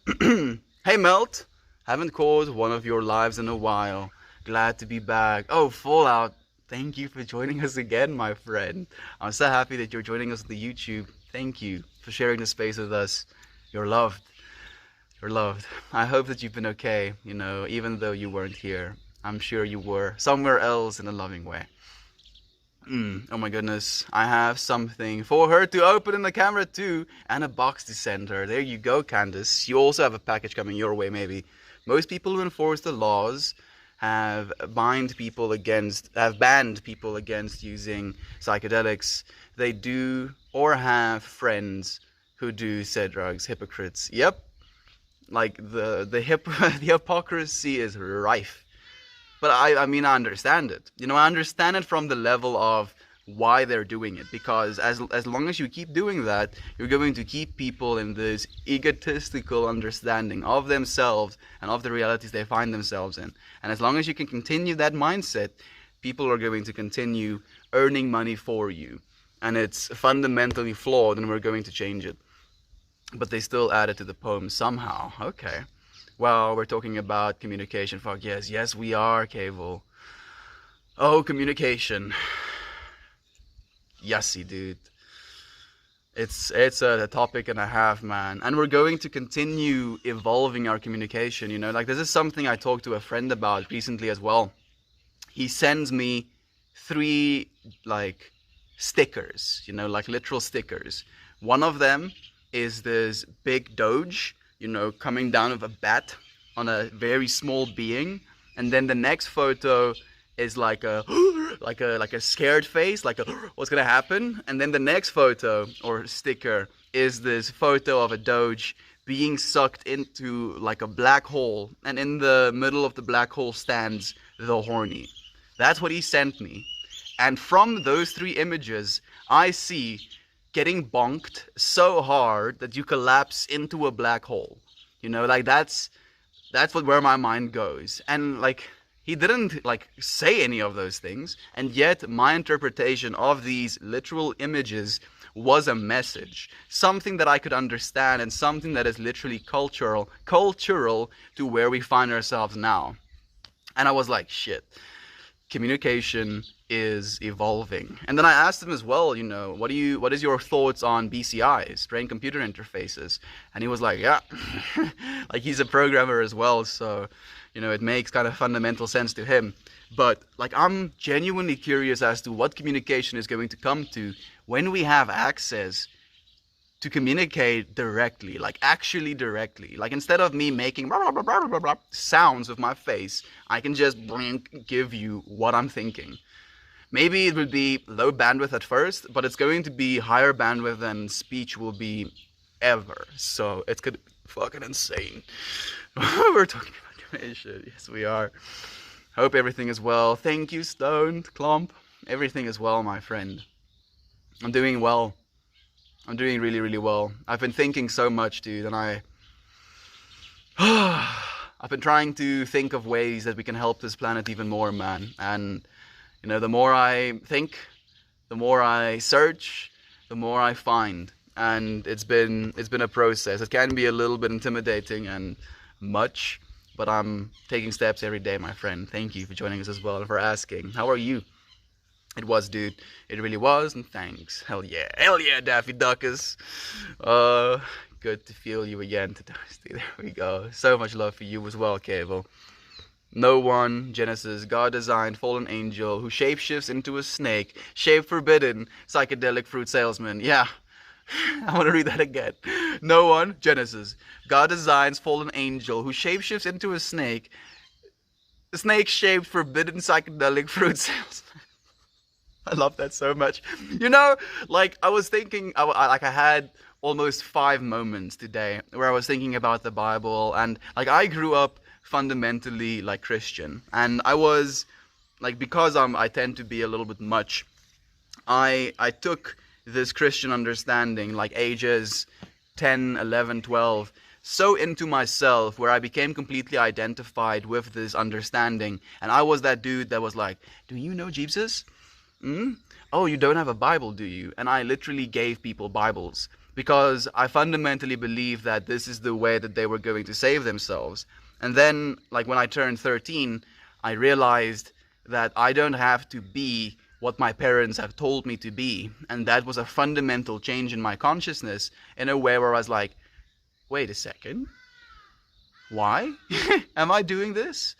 [SPEAKER 1] Hey Melt, haven't called one of your lives in a while. Glad to be back. Oh, Fallout, thank you for joining us again, my friend. I'm so happy that you're joining us on the YouTube. Thank you for sharing the space with us. You're loved. You're loved. I hope that you've been okay, you know, even though you weren't here. I'm sure you were somewhere else in a loving way. Oh my goodness, I have something for her to open in the camera too, and a box to send her. There you go, Candace. You also have a package coming your way, maybe. Most people who enforce the laws have banned people against using psychedelics. They do or have friends who do said drugs. Hypocrites. Yep. Like the hypocrisy is rife. But I mean, I understand it. You know, I understand it from the level of why they're doing it. Because as long as you keep doing that, you're going to keep people in this egotistical understanding of themselves and of the realities they find themselves in. And as long as you can continue that mindset, people are going to continue earning money for you. And it's fundamentally flawed, and we're going to change it. But they still add it to the poem somehow. Okay. Well, we're talking about communication. Fuck yes. Yes, we are, Cable. Oh, communication. Yesy, dude. It's a topic and a half, man. And we're going to continue evolving our communication, you know. Like, this is something I talked to a friend about recently as well. He sends me 3, like, stickers, you know, like literal stickers. One of them is this big doge, you know, coming down with a bat on a very small being, and then the next photo is like a like a scared face, like a what's gonna happen, and then the next photo or sticker is this photo of a doge being sucked into like a black hole, and in the middle of the black hole stands the horny. That's what he sent me, and from those 3 images, I see getting bonked so hard that you collapse into a black hole. You know, like that's where my mind goes. And like, he didn't like say any of those things, and yet my interpretation of these literal images was a message, something that I could understand, and something that is literally cultural to where we find ourselves now. And I was like, shit, communication is evolving. And then I asked him as well, you know, what is your thoughts on BCIs, brain computer interfaces? And he was like, yeah, like he's a programmer as well, so, you know, it makes kind of fundamental sense to him. But like, I'm genuinely curious as to what communication is going to come to when we have access to communicate directly, like actually directly. Like, instead of me making blah, blah, blah, blah, blah, sounds with my face, I can just give you what I'm thinking. Maybe it will be low bandwidth at first, but it's going to be higher bandwidth than speech will be ever. So it's gonna be fucking insane. We're talking about communication. Yes, we are. Hope everything is well. Thank you, Stoned Clomp. Everything is well, my friend. I'm doing well. I'm doing really, really well. I've been thinking so much, dude, and I've been trying to think of ways that we can help this planet even more, man. And, you know, the more I think, the more I search, the more I find. And it's been a process. It can be a little bit intimidating and much, but I'm taking steps every day, my friend. Thank you for joining us as well and for asking. How are you? It was, dude. It really was, and thanks. Hell yeah, Daffy Duckers. Good to feel you again, Tadasti. There we go. So much love for you as well, Cable. No one, Genesis, God designed fallen angel who shapeshifts into a snake, shape forbidden, psychedelic fruit salesman. Yeah, I want to read that again. No one, Genesis, God designs fallen angel who shapeshifts into a snake shaped forbidden psychedelic fruit salesman. I love that so much. You know, like I was thinking, I had almost 5 moments today where I was thinking about the Bible, and like I grew up fundamentally like Christian, and I was like, because I tend to be a little bit much, I took this Christian understanding like ages 10, 11, 12 so into myself, where I became completely identified with this understanding, and I was that dude that was like, do you know Jesus? Oh, you don't have a Bible, do you? And I literally gave people Bibles because I fundamentally believed that this is the way that they were going to save themselves. And then, like when I turned 13, I realized that I don't have to be what my parents have told me to be. And that was a fundamental change in my consciousness in a way where I was like, wait a second, why am I doing this?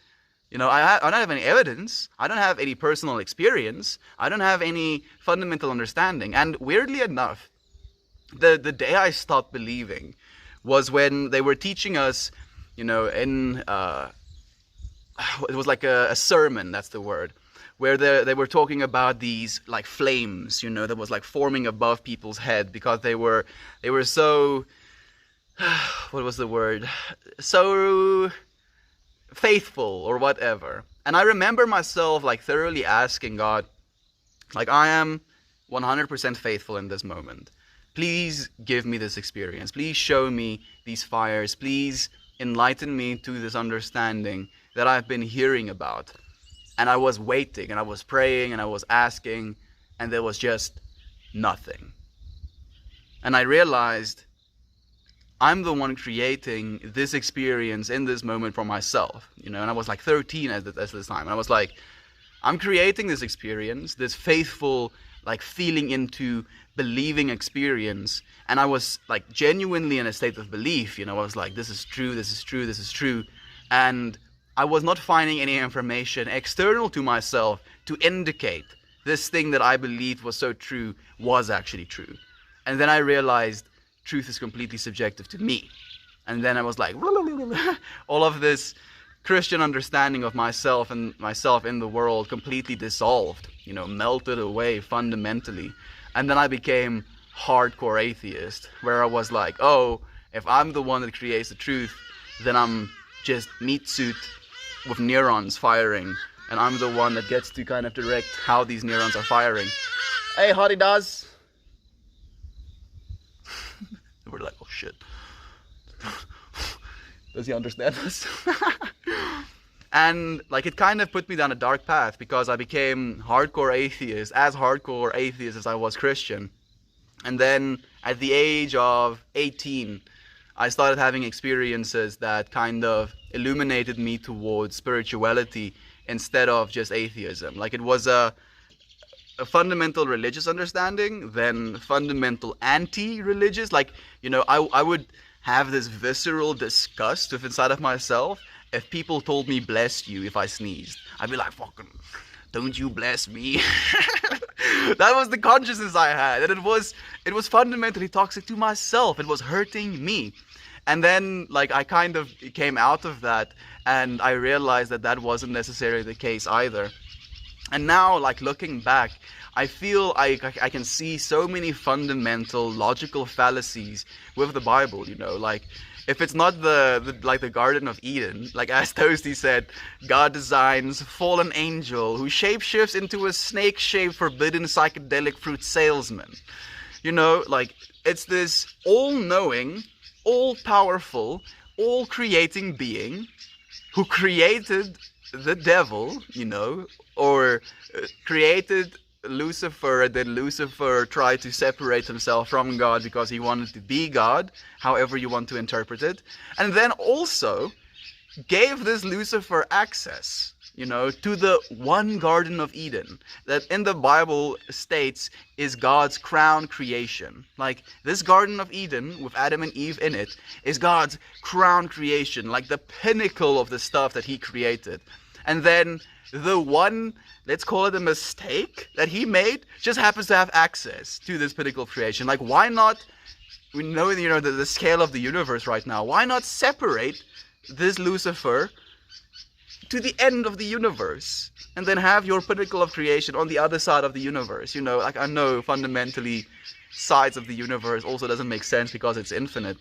[SPEAKER 1] You know, I don't have any evidence. I don't have any personal experience. I don't have any fundamental understanding. And weirdly enough, the day I stopped believing was when they were teaching us, you know, it was like a sermon, that's the word, where they were talking about these like flames, you know, that was like forming above people's head because they were so, what was the word? So faithful or whatever. And I remember myself like thoroughly asking God, like, I am 100% faithful in this moment. Please give me this experience. Please show me these fires. Please enlighten me to this understanding that I've been hearing about. And I was waiting and I was praying and I was asking, and there was just nothing. And I realized I'm the one creating this experience in this moment for myself, you know, and I was like 13 at this time. And I was like, I'm creating this experience, this faithful, like feeling into believing experience. And I was like genuinely in a state of belief, you know, I was like, this is true, this is true, this is true. And I was not finding any information external to myself to indicate this thing that I believed was so true was actually true. And then I realized truth is completely subjective to me. And then I was like, all of this Christian understanding of myself and myself in the world completely dissolved, you know, melted away fundamentally. And then I became hardcore atheist, where I was like, oh, if I'm the one that creates the truth, then I'm just meat suit with neurons firing, and I'm the one that gets to kind of direct how these neurons are firing. Hey, Hottie does. We're like, oh shit. Does he understand us? And like it kind of put me down a dark path, because I became hardcore atheist as I was Christian. And then at the age of 18, I started having experiences that kind of illuminated me towards spirituality instead of just atheism. Like it was a fundamental religious understanding, then fundamental anti-religious. Like, you know, I would have this visceral disgust with inside of myself if people told me bless you if I sneezed. I'd be like, fucking, don't you bless me. That was the consciousness I had, and it was fundamentally toxic to myself. It was hurting me. And then like I kind of came out of that, and I realized that that wasn't necessarily the case either. And now, like looking back, I feel I can see so many fundamental logical fallacies with the Bible, you know, like if it's not the Garden of Eden, like as Toasty said, God designs fallen angel who shapeshifts into a snake-shaped forbidden psychedelic fruit salesman. You know, like it's this all-knowing, all-powerful, all-creating being who created the devil, you know, or created Lucifer, and then Lucifer tried to separate himself from God because he wanted to be God, however you want to interpret it. And then also gave this Lucifer access, to the one Garden of Eden that in the Bible states is God's crown creation. Like this Garden of Eden with Adam and Eve in it is God's crown creation, like the pinnacle of the stuff that he created. And then the one, let's call it a mistake that he made, just happens to have access to this pinnacle of creation. Like why not, we know, the scale of the universe right now, why not separate this Lucifer to the end of the universe and then have your pinnacle of creation on the other side of the universe? Like I know fundamentally sides of the universe also doesn't make sense because it's infinite,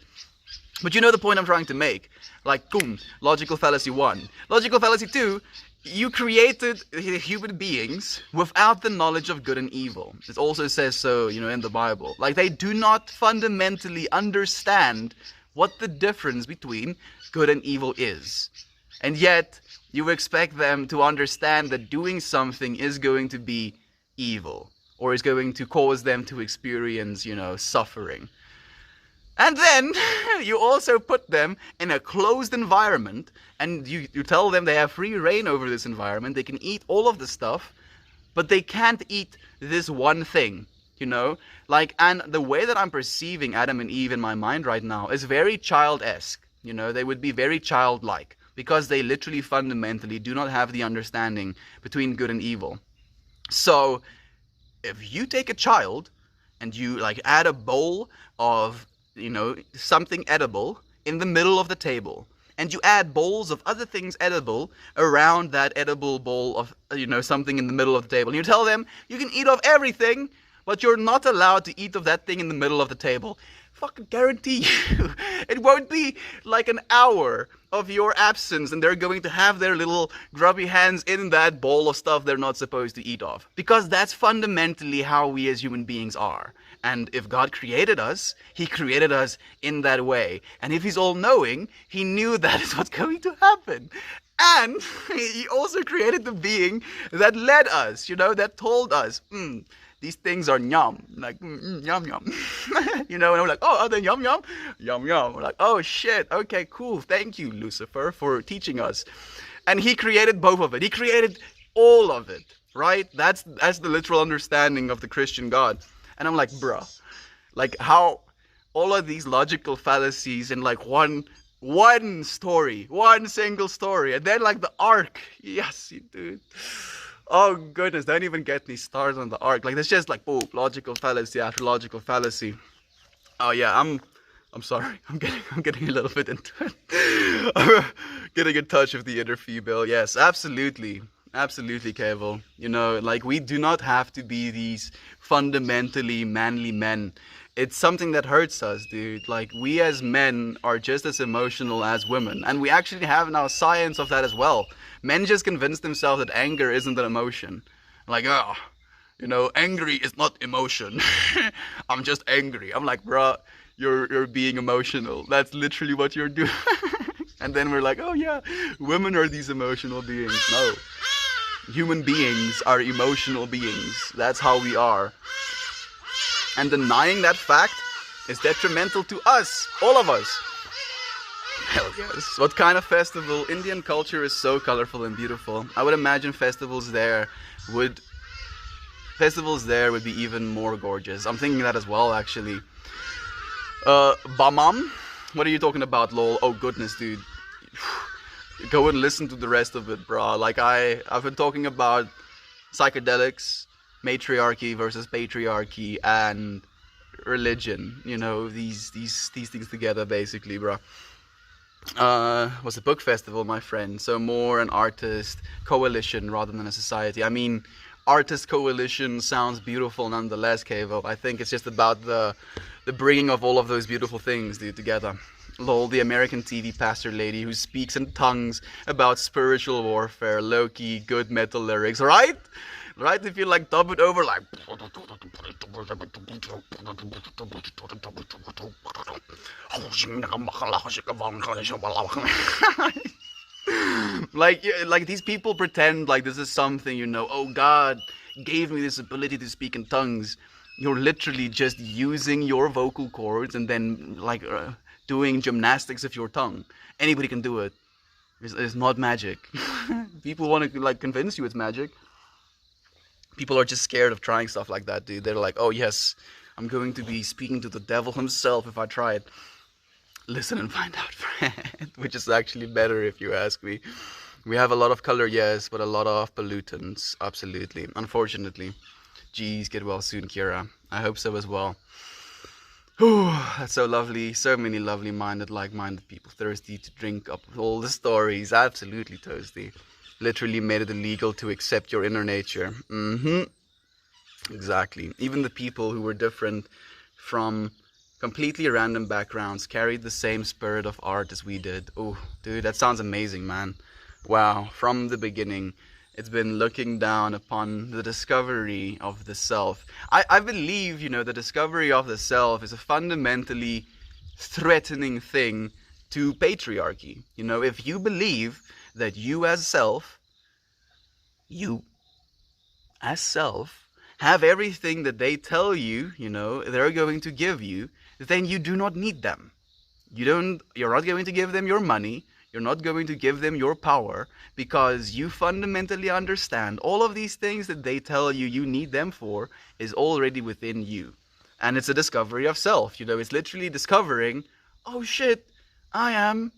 [SPEAKER 1] but the point I'm trying to make. Like boom, logical fallacy 1. Logical fallacy 2, you created human beings without the knowledge of good and evil. It also says so, in the Bible. Like they do not fundamentally understand what the difference between good and evil is. And yet, you expect them to understand that doing something is going to be evil, or is going to cause them to experience, suffering. And then you also put them in a closed environment, and you tell them they have free reign over this environment. They can eat all of the stuff, but they can't eat this one thing, Like, and the way that I'm perceiving Adam and Eve in my mind right now is very child-esque. They would be very childlike because they literally fundamentally do not have the understanding between good and evil. So if you take a child and you like add a bowl of, something edible in the middle of the table, and you add bowls of other things edible around that edible bowl of, something in the middle of the table, and you tell them you can eat of everything, but you're not allowed to eat of that thing in the middle of the table. Fucking guarantee you, it won't be like an hour of your absence and they're going to have their little grubby hands in that bowl of stuff they're not supposed to eat of. Because that's fundamentally how we as human beings are. And if God created us, he created us in that way. And if he's all-knowing, he knew that is what's going to happen. And he also created the being that led us, that told us, these things are yum, like yum yum, and we're like, oh, are they yum yum, yum yum? We're like, oh shit, okay, cool, thank you, Lucifer, for teaching us. And he created both of it. He created all of it, right? That's the literal understanding of the Christian God. And I'm like, bruh, like how all of these logical fallacies in like one story, one single story, and then like the ark, yes, dude. Oh goodness, don't even get me started on the ark. Like, there's just like, boom, logical fallacy after logical fallacy. Oh yeah, I'm sorry. I'm getting a little bit into it. I'm getting in touch with the inner female. Yes, absolutely. Absolutely, Keval. Like we do not have to be these fundamentally manly men. It's something that hurts us, dude. Like we as men are just as emotional as women. And we actually have now science of that as well. Men just convince themselves that anger isn't an emotion. Like, angry is not emotion. I'm just angry. I'm like, bruh, you're being emotional. That's literally what you're doing. And then we're like, oh yeah, women are these emotional beings. No. Human beings are emotional beings. That's how we are. And denying that fact is detrimental to us, all of us. Hell yes. What kind of festival? Indian culture is so colorful and beautiful. I would imagine festivals there would be even more gorgeous. I'm thinking that as well, actually. Bamam? What are you talking about, lol? Oh goodness, dude. Go and listen to the rest of it, bro. Like I've been talking about psychedelics, matriarchy versus patriarchy, and religion. These things together, basically, bro. Was a book festival, my friend. So more an artist coalition rather than a society. I mean, artist coalition sounds beautiful nonetheless, Kevo. I think it's just about the bringing of all of those beautiful things, dude, together. Lol, the American TV pastor lady who speaks in tongues about spiritual warfare, low-key, good metal lyrics, right? Right? If you like dub it over, like like these people pretend like this is something, oh, God gave me this ability to speak in tongues. You're literally just using your vocal cords and then like doing gymnastics of your tongue. Anybody can do it. It's not magic. People want to like convince you it's magic. People are just scared of trying stuff like that, dude. They're like, oh yes, I'm going to be speaking to the devil himself if I try it. Listen and find out, friend. Which is actually better if you ask me. We have a lot of color, yes, but a lot of pollutants, absolutely. Unfortunately. Geez, get well soon, Kira. I hope so as well. Whew, that's so lovely. So many lovely minded, like-minded people. Thirsty to drink up all the stories. Absolutely thirsty. Literally made it illegal to accept your inner nature. Exactly. Even the people who were different from completely random backgrounds carried the same spirit of art as we did. Oh, dude, that sounds amazing, man. Wow, from the beginning, it's been looking down upon the discovery of the self. I believe, the discovery of the self is a fundamentally threatening thing to patriarchy. If you believe that you as self, have everything that they tell you, they're going to give you, then you do not need them. You're not going to give them your money. You're not going to give them your power, because you fundamentally understand all of these things that they tell you you need them for is already within you. And it's a discovery of self. It's literally discovering, oh shit, I am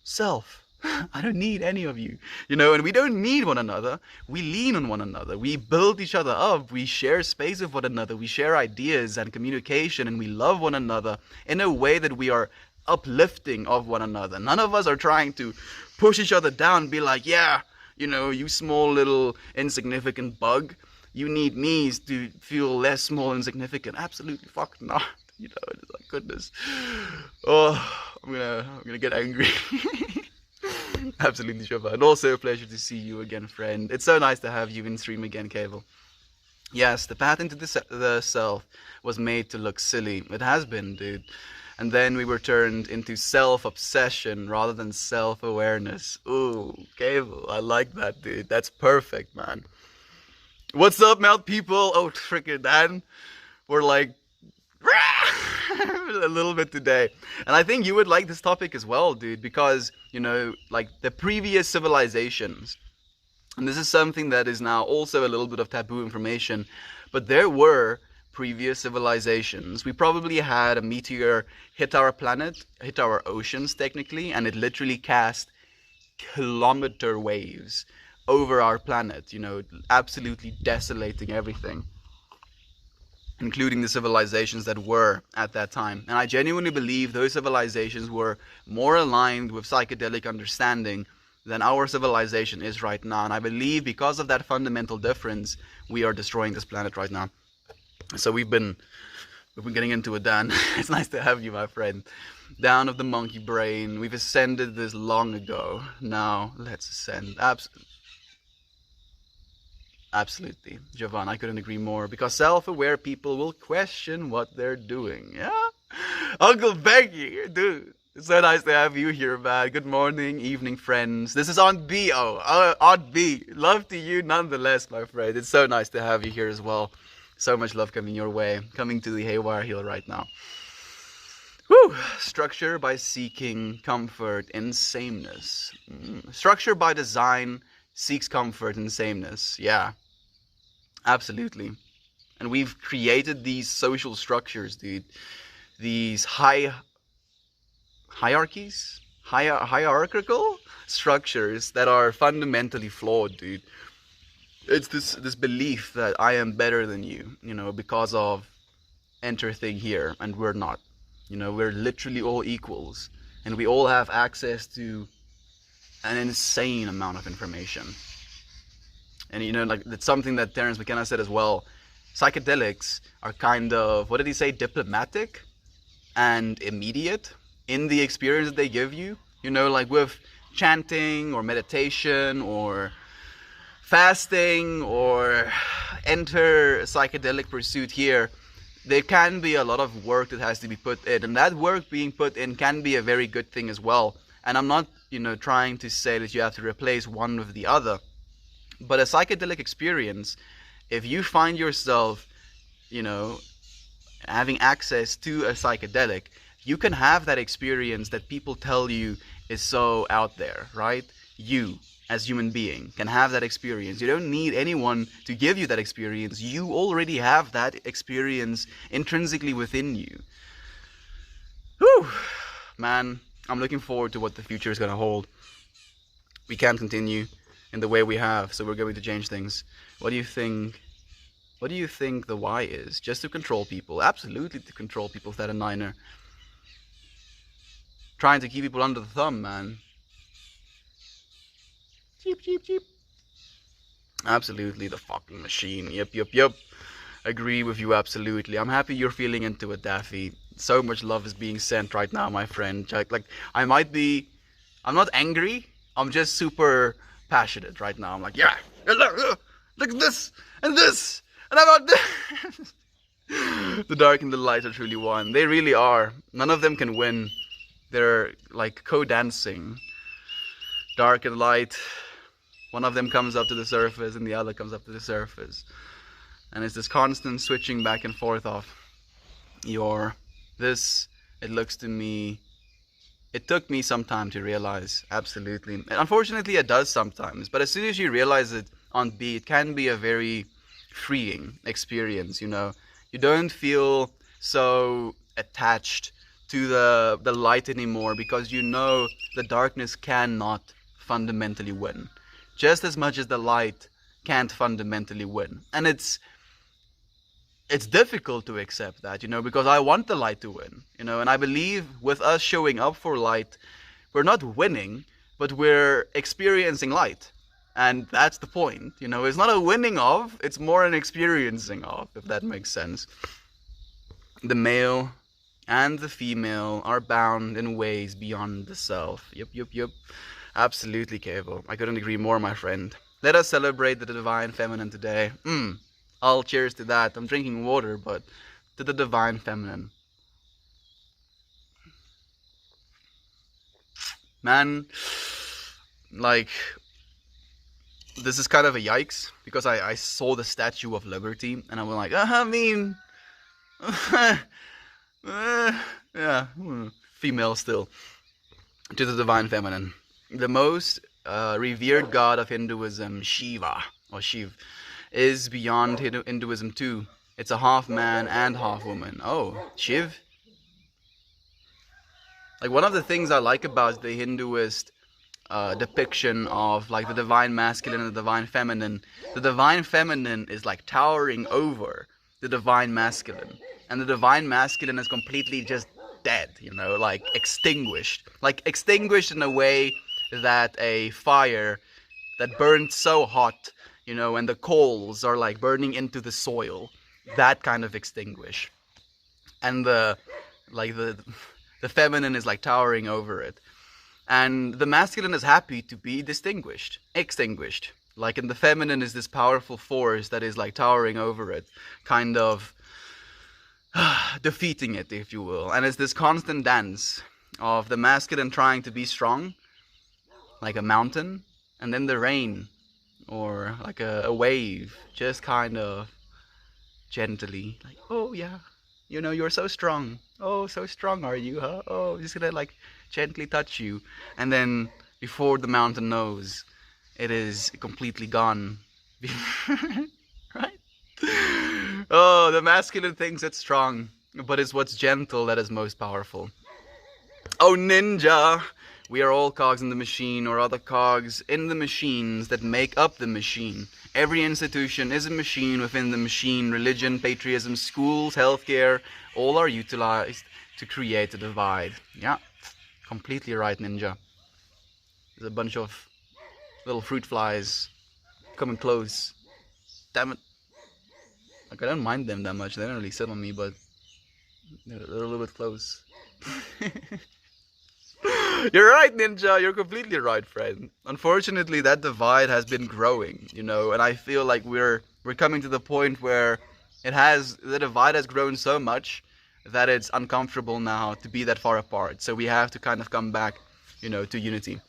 [SPEAKER 1] self. I don't need any of you. And we don't need one another. We lean on one another. We build each other up. We share space with one another. We share ideas and communication, and we love one another in a way that we are uplifting of one another. None of us are trying to push each other down and be like, yeah, you small little insignificant bug, you need me to feel less small and insignificant. Absolutely fuck not. It's like, goodness. Oh, I'm gonna get angry. Absolutely, Shava. And also a pleasure to see you again, friend. It's so nice to have you in stream again, Cable. Yes, the path into the self was made to look silly. It has been, dude. And then we were turned into self-obsession rather than self-awareness. Ooh, Cable, I like that, dude. That's perfect, man. What's up, Mount people? Oh, freaking Dan. We're like a little bit today. And I think you would like this topic as well, dude, because, like the previous civilizations, and this is something that is now also a little bit of taboo information, but there were previous civilizations. We probably had a meteor hit our planet, hit our oceans technically, and it literally cast kilometer waves over our planet, absolutely desolating everything, including the civilizations that were at that time. And I genuinely believe those civilizations were more aligned with psychedelic understanding than our civilization is right now. And I believe because of that fundamental difference, we are destroying this planet right now. So we've been getting into it, Dan. It's nice to have you, my friend. Down of the monkey brain. We've ascended this long ago. Now let's ascend. Absolutely, Jovan, I couldn't agree more. Because self-aware people will question what they're doing. Yeah, Uncle Becky, dude. It's so nice to have you here, man. Good morning, evening, friends. This is Aunt B. Aunt B. Love to you nonetheless, my friend. It's so nice to have you here as well. So much love coming your way. Coming to the Haywire Hill right now. Woo! Structure by seeking comfort in sameness. Structure by design seeks comfort in sameness. Yeah. Absolutely. And we've created these social structures, dude. These hierarchical structures that are fundamentally flawed, dude. It's this belief that I am better than you, because of enter thing here, and we're not. We're literally all equals, and we all have access to an insane amount of information. And like that's something that Terence McKenna said as well. Psychedelics are kind of, what did he say, diplomatic and immediate in the experience that they give you. Like with chanting or meditation or fasting or enter psychedelic pursuit here, there can be a lot of work that has to be put in, and that work being put in can be a very good thing as well. And I'm not trying to say that you have to replace one with the other, but a psychedelic experience, if you find yourself having access to a psychedelic, you can have that experience that people tell you is so out there, right? You, as human being, can have that experience. You don't need anyone to give you that experience. You already have that experience intrinsically within you. Whew! Man, I'm looking forward to what the future is going to hold. We can't continue in the way we have, so we're going to change things. What do you think? What do you think the why is? Just to control people? Absolutely to control people, that a niner. Trying to keep people under the thumb, man. Cheep, cheep, cheep. Absolutely, the fucking machine. Yep. Agree with you, absolutely. I'm happy you're feeling into it, Daffy. So much love is being sent right now, my friend. Like, I'm not angry. I'm just super passionate right now. I'm like, yeah, look at this, and how about this? The dark and the light are truly one. They really are. None of them can win. They're like co-dancing. Dark and light. One of them comes up to the surface and the other comes up to the surface. And it's this constant switching back and forth of this, it looks to me, it took me some time to realize, absolutely. And unfortunately it does sometimes, but as soon as you realize it on B, it can be a very freeing experience, you know. You don't feel so attached to the light anymore, because you know the darkness cannot fundamentally win. Just as much as the light can't fundamentally win. And it's difficult to accept that, you know, because I want the light to win, you know, and I believe with us showing up for light, we're not winning, but we're experiencing light. And that's the point, you know. It's not a winning of, it's more an experiencing of, if that makes sense. The male and the female are bound in ways beyond the self. Yep. Absolutely, Cable. I couldn't agree more, my friend. Let us celebrate the divine feminine today. I'll cheers to that. I'm drinking water, but to the divine feminine. Man, like, this is kind of a yikes, because I saw the Statue of Liberty, and I was like, yeah, female still. To the divine feminine. The most revered god of Hinduism, Shiva, or Shiv, is beyond Hinduism too. It's a half man and half woman. Oh, Shiv? Like, one of the things I like about the Hinduist depiction of like the divine masculine and the divine feminine is like towering over the divine masculine. And the divine masculine is completely just dead, you know, like extinguished. Like extinguished in a way that a fire that burned so hot, you know, and the coals are like burning into the soil, that kind of extinguish. And the feminine is like towering over it, and the masculine is happy to be extinguished. Like, in the feminine is this powerful force that is like towering over it, kind of defeating it, if you will. And it's this constant dance of the masculine trying to be strong, like a mountain, and then the rain, or like a wave, just kind of gently, like, oh yeah, you know, you're so strong. Oh, so strong are you, huh? Oh, just gonna like gently touch you. And then before the mountain knows, it is completely gone. Right? Oh, the masculine thinks it's strong, but it's what's gentle that is most powerful. Oh, ninja! We are all cogs in the machine, or other cogs in the machines that make up the machine. Every institution is a machine within the machine. Religion, patriotism, schools, healthcare, all are utilized to create a divide. Yeah, completely right, ninja. There's a bunch of little fruit flies coming close. Damn it. Like, I don't mind them that much. They don't really sit on me, but they're a little bit close. You're right, ninja. You're completely right, friend. Unfortunately, that divide has been growing, you know, and I feel like we're coming to the point where the divide has grown so much that it's uncomfortable now to be that far apart. So we have to kind of come back, you know, to unity.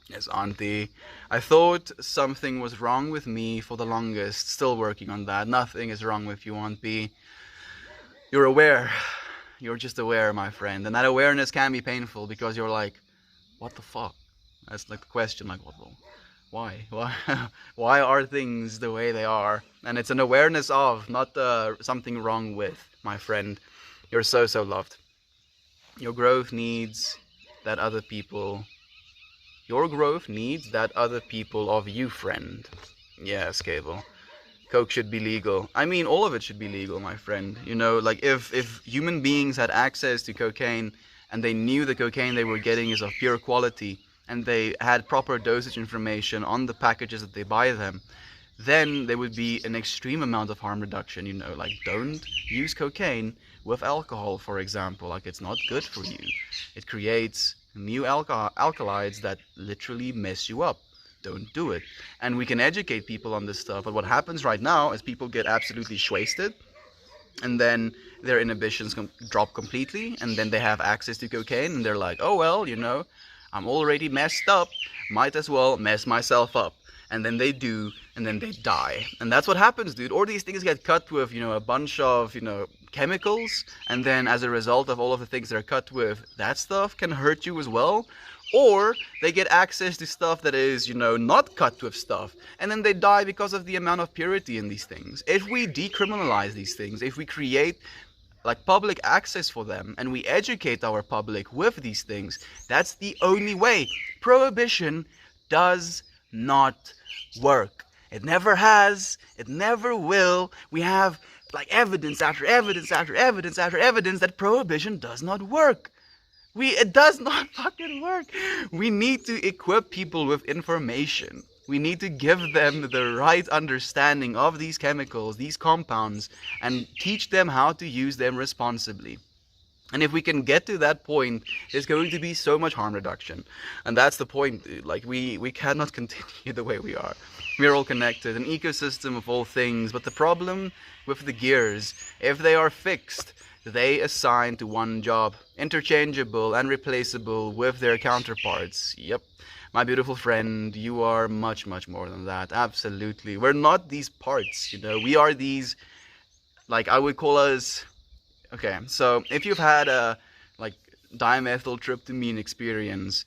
[SPEAKER 1] Yes, auntie. I thought something was wrong with me for the longest. Still working on that. Nothing is wrong with you, auntie. You're aware. You're just aware, my friend. And that awareness can be painful, because you're like, what the fuck? That's like the question, like, what, why? Why are things the way they are? And it's an awareness of, not something wrong with, my friend. You're so, so loved. Your growth needs that other people. Your growth needs that other people of you, friend. Yes, Cable. Coke should be legal. I mean, all of it should be legal, my friend. You know, like if human beings had access to cocaine and they knew the cocaine they were getting is of pure quality and they had proper dosage information on the packages that they buy them, then there would be an extreme amount of harm reduction. You know, like, don't use cocaine with alcohol, for example. Like, it's not good for you. It creates new alkalides that literally mess you up. Don't do it. And we can educate people on this stuff, but what happens right now is people get absolutely wasted, and then their inhibitions drop completely, and then they have access to cocaine, and they're like, oh well, you know, I'm already messed up, might as well mess myself up. And then they do, and then they die. And that's what happens, dude. Or these things get cut with, you know, a bunch of, you know, chemicals, and then as a result of all of the things they're cut with, that stuff can hurt you as well. Or they get access to stuff that is, you know, not cut with stuff, and then they die because of the amount of purity in these things. If we decriminalize these things, if we create like public access for them, and we educate our public with these things, that's the only way. Prohibition does not work. It never has, it never will. We have like evidence after evidence after evidence after evidence that prohibition does not work. It does not fucking work. We need to equip people with information. We need to give them the right understanding of these chemicals, these compounds, and teach them how to use them responsibly. And if we can get to that point, there's going to be so much harm reduction. And that's the point, dude. Like, we cannot continue the way we are. We're all connected, an ecosystem of all things. But the problem with the gears, if they are fixed, they assign to one job, interchangeable and replaceable with their counterparts. Yep, my beautiful friend, you are much, much more than that. Absolutely. We're not these parts, you know. We are these, like, I would call us, okay, so if you've had a, like, dimethyltryptamine experience,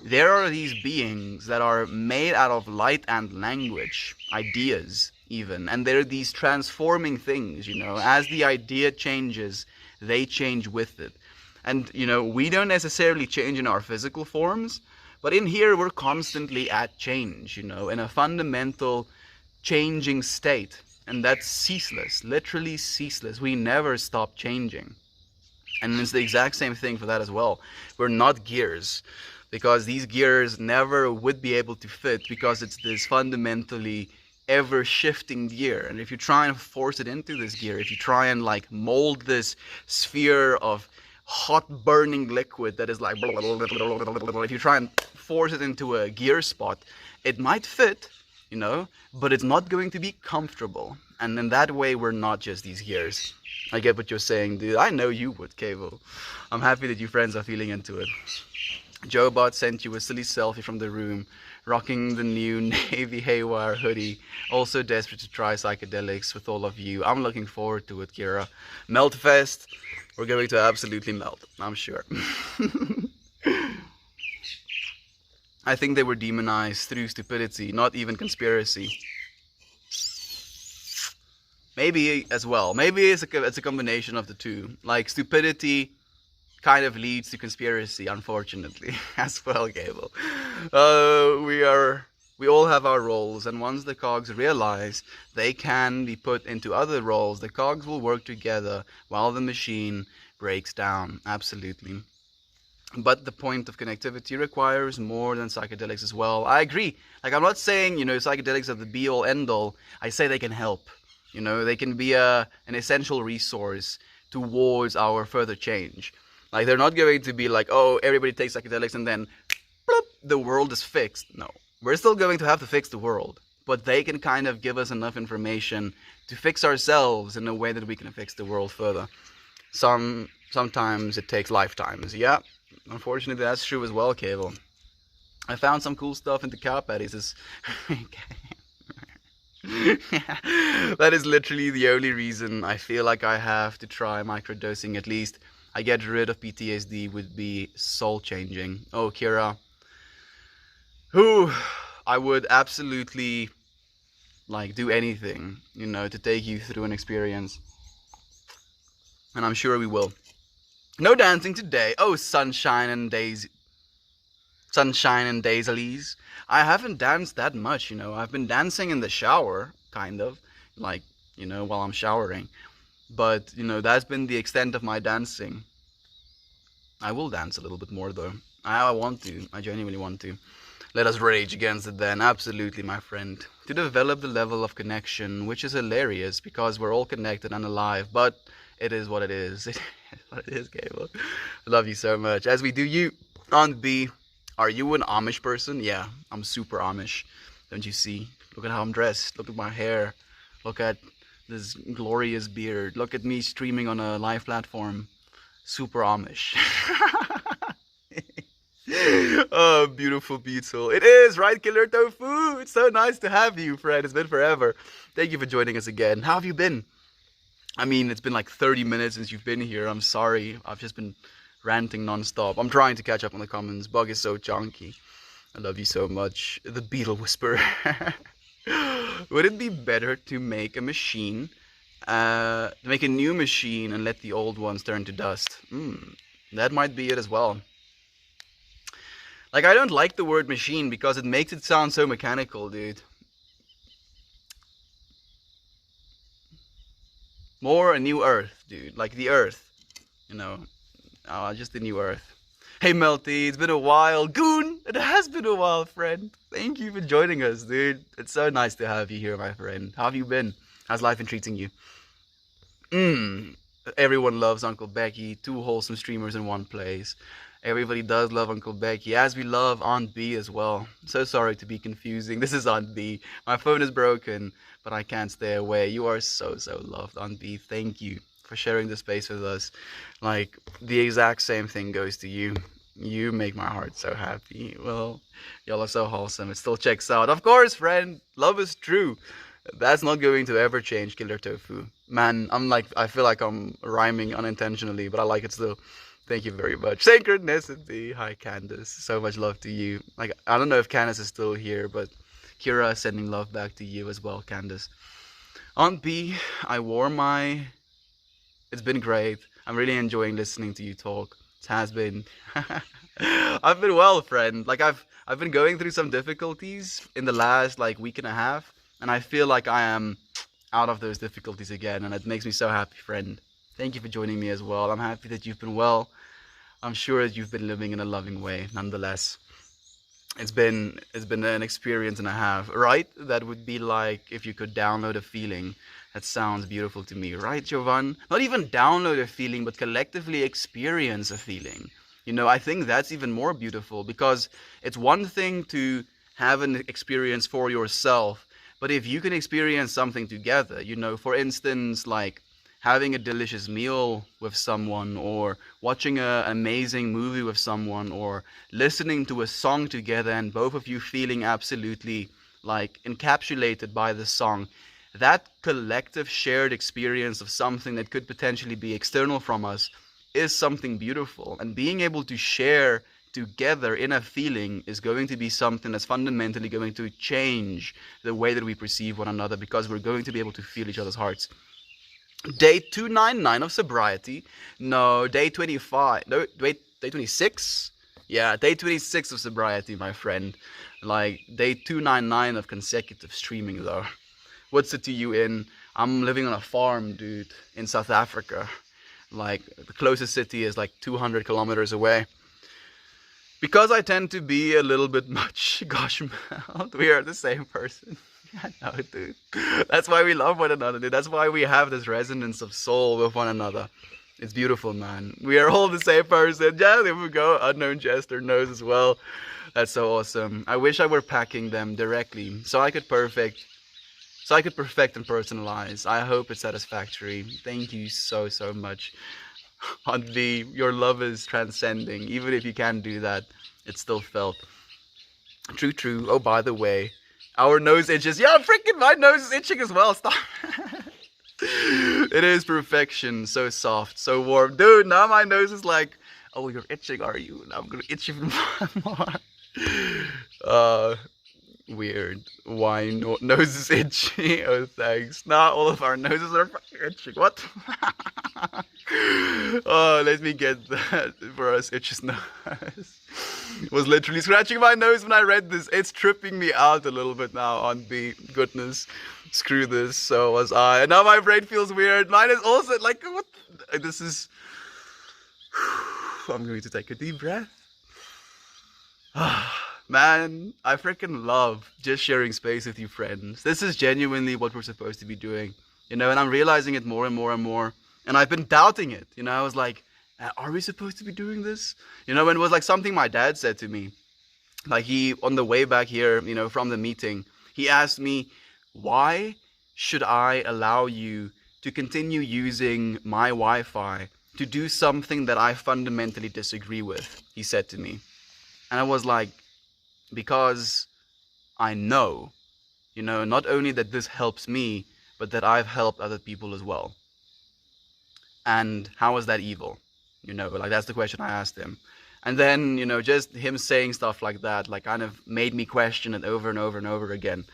[SPEAKER 1] there are these beings that are made out of light and language, ideas even, and they're these transforming things, you know. As the idea changes, they change with it. And, you know, we don't necessarily change in our physical forms, but in here we're constantly at change, you know, in a fundamental changing state. And that's ceaseless, literally ceaseless. We never stop changing. And it's the exact same thing for that as well. We're not gears, because these gears never would be able to fit, because it's this fundamentally ever shifting gear. And if you try and force it into this gear, if you try and like mold this sphere of hot burning liquid that is like blah, blah, blah, blah, blah, blah, if you try and force it into a gear spot, it might fit, you know, but it's not going to be comfortable. And in that way, we're not just these gears. I get what you're saying, dude. I know you would, Cable. I'm happy that you friends are feeling into it. Joebot sent you a silly selfie from the room, rocking the new Navy Haywire hoodie. Also desperate to try psychedelics with all of you. I'm looking forward to it, Kira. Meltfest, we're going to absolutely melt, I'm sure. I think they were demonized through stupidity, not even conspiracy. Maybe as well. Maybe it's a combination of the two. Like, stupidity kind of leads to conspiracy, unfortunately, as well, Gable. We all have our roles, and once the cogs realize they can be put into other roles, the cogs will work together while the machine breaks down. Absolutely. But the point of connectivity requires more than psychedelics as well. I agree. Like, I'm not saying, you know, psychedelics are the be-all, end-all. I say they can help. You know, they can be an essential resource towards our further change. Like, they're not going to be like, oh, everybody takes psychedelics and then bloop, the world is fixed. No, we're still going to have to fix the world, but they can kind of give us enough information to fix ourselves in a way that we can fix the world further. Sometimes it takes lifetimes. Yeah, unfortunately that's true as well, Cable. I found some cool stuff in the cow patties. That is literally the only reason I feel like I have to try microdosing. At least I get rid of PTSD would be soul changing. Oh, Kira, who I would absolutely like do anything, to take you through an experience. And I'm sure we will. No dancing today. Oh, sunshine and daisies. I haven't danced that much, I've been dancing in the shower, kind of, like, while I'm showering. But, that's been the extent of my dancing. I will dance a little bit more, though. I want to. I genuinely want to. Let us rage against it then. Absolutely, my friend. To develop the level of connection, which is hilarious because we're all connected and alive, but it is what it is. It is what it is, Gable. I love you so much. As we do you, Aunt B, are you an Amish person? Yeah, I'm super Amish. Don't you see? Look at how I'm dressed. Look at my hair. Look at this glorious beard. Look at me streaming on a live platform. Super Amish. Oh, beautiful Beetle. It is, right, Killer Tofu? It's so nice to have you, friend. It's been forever. Thank you for joining us again. How have you been? I mean, it's been like 30 minutes since you've been here. I'm sorry. I've just been ranting non-stop. I'm trying to catch up on the comments. Bug is so chunky. I love you so much. The Beetle Whisperer. Would it be better to make a machine, make a new machine and let the old ones turn to dust? That might be it as well. Like, I don't like the word machine because it makes it sound so mechanical, dude. More a new earth, dude. Like the earth, just the new earth. Hey, Melty, it's been a while. Goon, it has been a while, friend. Thank you for joining us, dude. It's so nice to have you here, my friend. How have you been? How's life been treating you? Everyone loves Uncle Becky. 2 wholesome streamers in one place. Everybody does love Uncle Becky, as we love Aunt B as well. So sorry to be confusing. This is Aunt B. My phone is broken, but I can't stay away. You are so, so loved, Aunt B. Thank you for sharing the space with us. Like, the exact same thing goes to you. You make my heart so happy. Well, y'all are so wholesome. It still checks out. Of course, friend. Love is true. That's not going to ever change, Killer Tofu. Man, I feel like I'm rhyming unintentionally, but I like it still. Thank you very much. Synchronicity. Hi, Candace. So much love to you. Like, I don't know if Candace is still here, but Kira sending love back to you as well, Candace. Aunt B, it's been great. I'm really enjoying listening to you talk. It has been. I've been well, friend. Like, I've been going through some difficulties in the last, week and a half, and I feel like I am out of those difficulties again, and it makes me so happy, friend. Thank you for joining me as well. I'm happy that you've been well. I'm sure that you've been living in a loving way, nonetheless. It's been an experience and a half, right? That would be like if you could download a feeling. That sounds beautiful to me, right, Jovan? Not even download a feeling, but collectively experience a feeling. I think that's even more beautiful, because it's one thing to have an experience for yourself, but if you can experience something together, for instance, like having a delicious meal with someone, or watching an amazing movie with someone, or listening to a song together and both of you feeling absolutely encapsulated by the song. That collective shared experience of something that could potentially be external from us is something beautiful. And being able to share together in a feeling is going to be something that's fundamentally going to change the way that we perceive one another, because we're going to be able to feel each other's hearts. Day 299 of sobriety. No, day 25. No, wait, day 26? Yeah, day 26 of sobriety, my friend. Like, day 299 of consecutive streaming, though. What's it to you in? I'm living on a farm, dude, in South Africa. Like, the closest city is 200 kilometers away. Because I tend to be a little bit much, gosh, we are the same person. I know, dude. That's why we love one another, dude. That's why we have this resonance of soul with one another. It's beautiful, man. We are all the same person. Yeah, there we go. Unknown Jester knows as well. That's so awesome. I wish I were packing them directly so I could perfect and personalize. I hope it's satisfactory. Thank you so, so much. Aunt B, your love is transcending. Even if you can't do that, it's still felt. True, true. Oh, by the way, our nose itches. Yeah, freaking my nose is itching as well. Stop. It is perfection. So soft, so warm. Dude, now my nose is like, oh, you're itching, are you? Now I'm going to itch even more. Uh, Weird. Why nose is itchy? Oh, thanks. Not all of our noses are fucking itchy. What? Oh, let me get that for us itches nose. Was literally scratching my nose when I read this. It's tripping me out a little bit now on the goodness. Screw this. So was I. And now my brain feels weird. Mine is also like what? This is. I'm going to take a deep breath. Man, I freaking love just sharing space with you friends. This is genuinely what we're supposed to be doing, and I'm realizing it more and more and more. And I've been doubting it, I was like, are we supposed to be doing this? And it was like something my dad said to me. Like on the way back here, from the meeting, he asked me, why should I allow you to continue using my Wi-Fi to do something that I fundamentally disagree with? He said to me. And I was like, because I know, not only that this helps me, but that I've helped other people as well. And how is that evil? Like that's the question I asked him. And then, just him saying stuff like that, like kind of made me question it over and over and over again.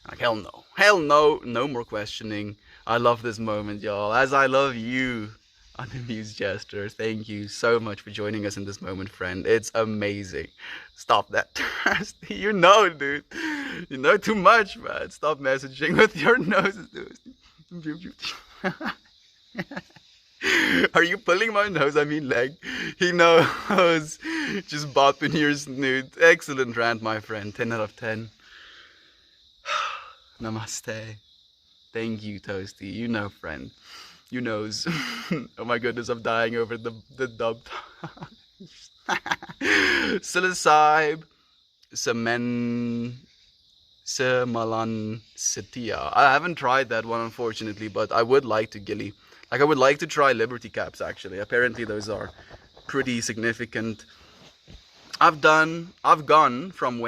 [SPEAKER 1] Like, hell no, no more questioning. I love this moment, y'all, as I love you. Unamused gesture. Thank you so much for joining us in this moment, friend. It's amazing. Stop that. Dude. You know too much, man. Stop messaging with your noses, dude. Are you pulling my nose? I mean, like, he knows. Just bopping your snoot. Excellent rant, my friend. 10 out of 10. Namaste. Thank you, Toasty. Friend. You knows. Oh my goodness, I'm dying over the dub. Psilocybe Semalan Setia. I haven't tried that one, unfortunately, but I would like to, Gilly. Like, I would like to try Liberty Caps, actually. Apparently, those are pretty significant. I've gone from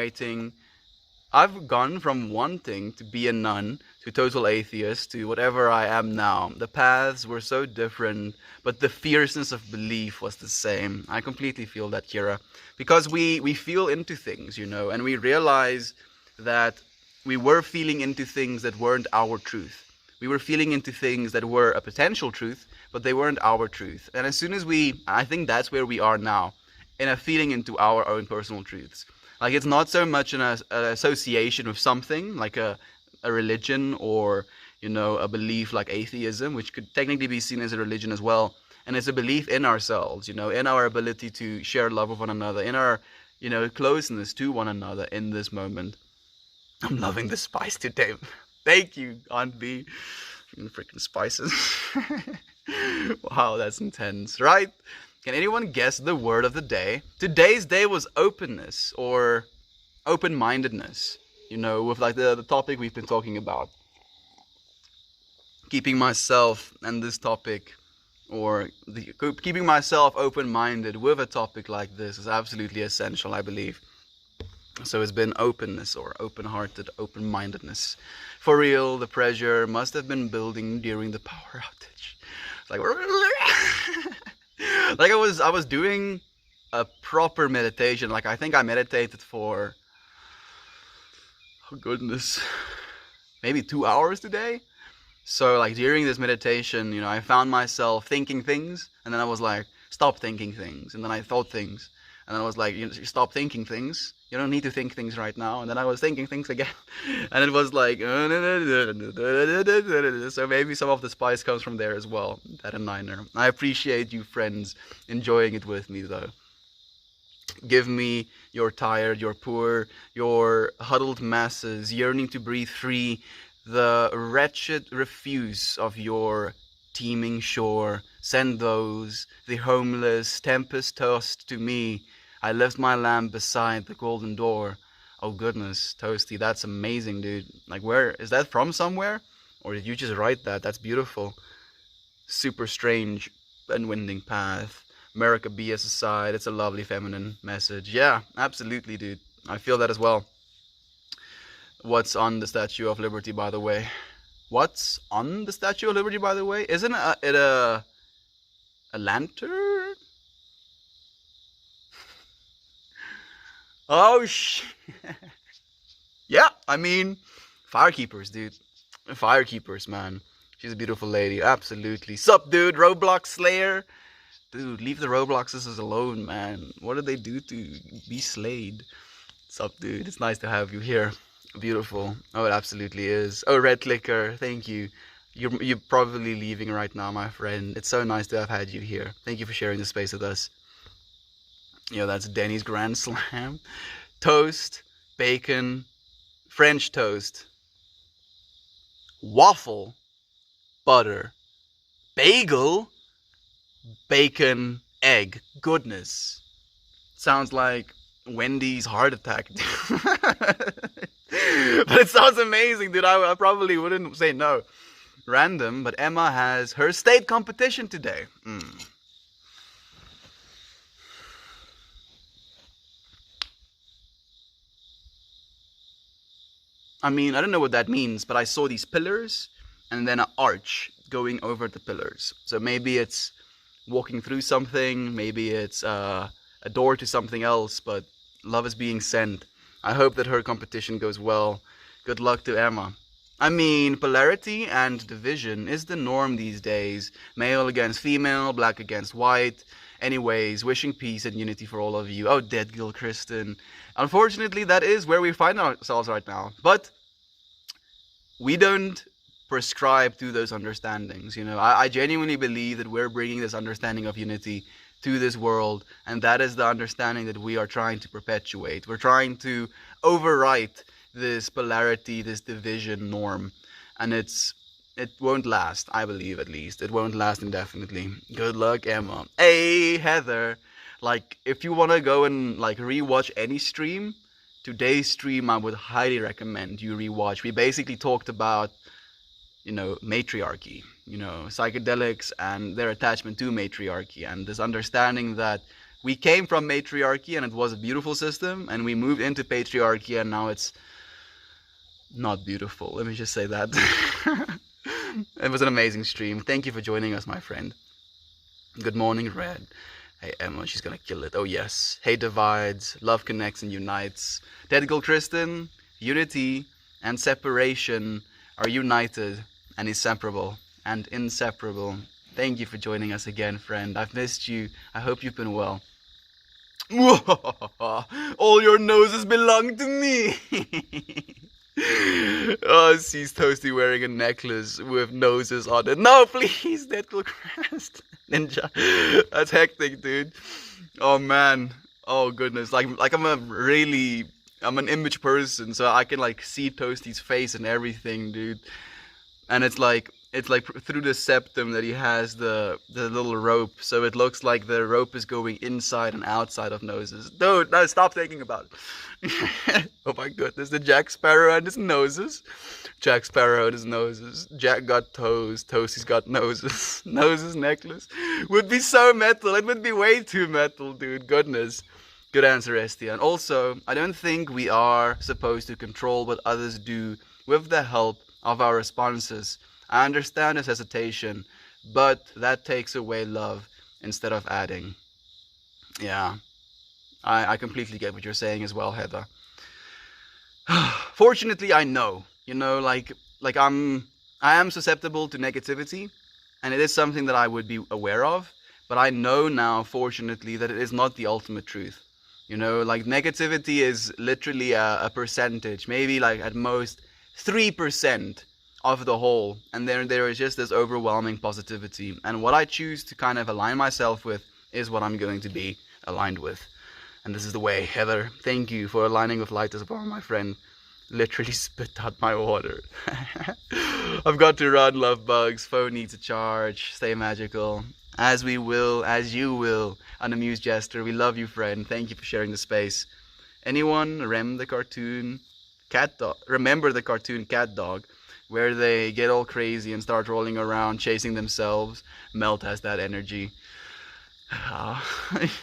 [SPEAKER 1] wanting to be a nun to total atheist to whatever I am now. The paths were so different, but the fierceness of belief was the same. I completely feel that, Kira. Because we feel into things, and we realize that we were feeling into things that weren't our truth. We were feeling into things that were a potential truth, but they weren't our truth. And as soon as I think that's where we are now, in a feeling into our own personal truths. Like, it's not so much an association with something, like a religion or, a belief like atheism, which could technically be seen as a religion as well. And it's a belief in ourselves, in our ability to share love with one another, in our, closeness to one another in this moment. I'm loving the spice today. Thank you, Aunt B. Freaking spices. Wow, that's intense, right? Can anyone guess the word of the day? Today's day was openness or open-mindedness, with like the topic we've been talking about. Keeping myself and this topic, or keeping myself open-minded with a topic like this is absolutely essential, I believe. So it's been openness or open-hearted, open-mindedness. For real, the pressure must have been building during the power outage. Like, like I was doing a proper meditation. Like, I think I meditated for, oh goodness, maybe 2 hours today. So like during this meditation, I found myself thinking things, and then I was like, stop thinking things. And then I thought things, and then I was like, stop thinking things. You don't need to think things right now. And then I was thinking things again, and it was like, so maybe some of the spice comes from there as well. That a niner. I appreciate you friends enjoying it with me though. Give me your tired, your poor, your huddled masses yearning to breathe free, the wretched refuse of your teeming shore. Send those, the homeless, tempest-tossed to me. I left my lamp beside the golden door. Oh goodness, Toasty, that's amazing, dude. Like, where is that from? Somewhere? Or did you just write that? That's beautiful. Super strange and winding path. America be as a side. It's a lovely feminine message. Yeah, absolutely, dude. I feel that as well. What's on the Statue of Liberty, by the way? What's on the Statue of Liberty, by the way? Isn't it a lantern? Oh, yeah, I mean, firekeepers, dude. Firekeepers, man. She's a beautiful lady, absolutely. Sup, dude? Roblox Slayer? Dude, leave the Robloxes alone, man. What did they do to be slayed? Sup, dude? It's nice to have you here. Beautiful. Oh, it absolutely is. Oh, Red Clicker, thank you. You're probably leaving right now, my friend. It's so nice to have had you here. Thank you for sharing the space with us. Yo, that's Denny's Grand Slam. Toast, bacon, French toast, waffle, butter, bagel, bacon, egg. Goodness. Sounds like Wendy's heart attack. But it sounds amazing, dude. I probably wouldn't say no. Random, but Emma has her state competition today. I mean, I don't know what that means, but I saw these pillars and then an arch going over the pillars. So maybe it's walking through something, maybe it's a door to something else, but love is being sent. I hope that her competition goes well. Good luck to Emma. I mean, polarity and division is the norm these days. Male against female, black against white. Anyways, wishing peace and unity for all of you. Oh, dead Gil Kristen. Unfortunately, that is where we find ourselves right now. But we don't prescribe to those understandings. I genuinely believe that we're bringing this understanding of unity to this world, and that is the understanding that we are trying to perpetuate. We're trying to overwrite this polarity, this division norm, and it won't last. I believe, at least it won't last indefinitely. Good luck, Emma. Hey, Heather. Like, if you want to go and like rewatch any stream, today's stream I would highly recommend you rewatch. We basically talked about, matriarchy, psychedelics and their attachment to matriarchy, and this understanding that we came from matriarchy and it was a beautiful system, and we moved into patriarchy and now it's not beautiful. Let me just say that. It was an amazing stream. Thank you for joining us, my friend. Good morning, Red. Hey, Emma, she's gonna kill it. Oh, yes. Hate divides, love connects and unites. Dead Girl Kristen, unity and separation are united and inseparable. Thank you for joining us again, friend. I've missed you. I hope you've been well. All your noses belong to me. Oh, sees Toasty wearing a necklace with noses on it. No, please, that will crest. Ninja. That's hectic, dude. Oh man. Oh goodness. Like I'm an image person, so I can like see Toasty's face and everything, dude. And it's like through the septum that he has the little rope, so it looks like the rope is going inside and outside of noses. Dude, no, stop thinking about it. Oh my goodness, the Jack Sparrow and his noses. Jack Sparrow and his noses. Jack got toes, Toasty's got noses. Noses necklace would be so metal. It would be way too metal, dude. Goodness. Good answer, Estia. And also, I don't think we are supposed to control what others do with the help of our responses. I understand his hesitation, but that takes away love instead of adding. Yeah, I completely get what you're saying as well, Heather. Fortunately, I know, I am susceptible to negativity, and it is something that I would be aware of, but I know now, fortunately, that it is not the ultimate truth. Negativity is literally a percentage, maybe like at most 3% of the whole, and then there is just this overwhelming positivity, and what I choose to kind of align myself with is what I'm going to be aligned with. And this is the way. Heather, thank you for aligning with light as well, my friend. Literally spit out my water. I've got to run, love bugs. Phone needs a charge. Stay magical. As you will. Unamused Jester, we love you, friend. Thank you for sharing the space. Anyone remember the cartoon Cat Dog, where they get all crazy and start rolling around, chasing themselves? Melt has that energy.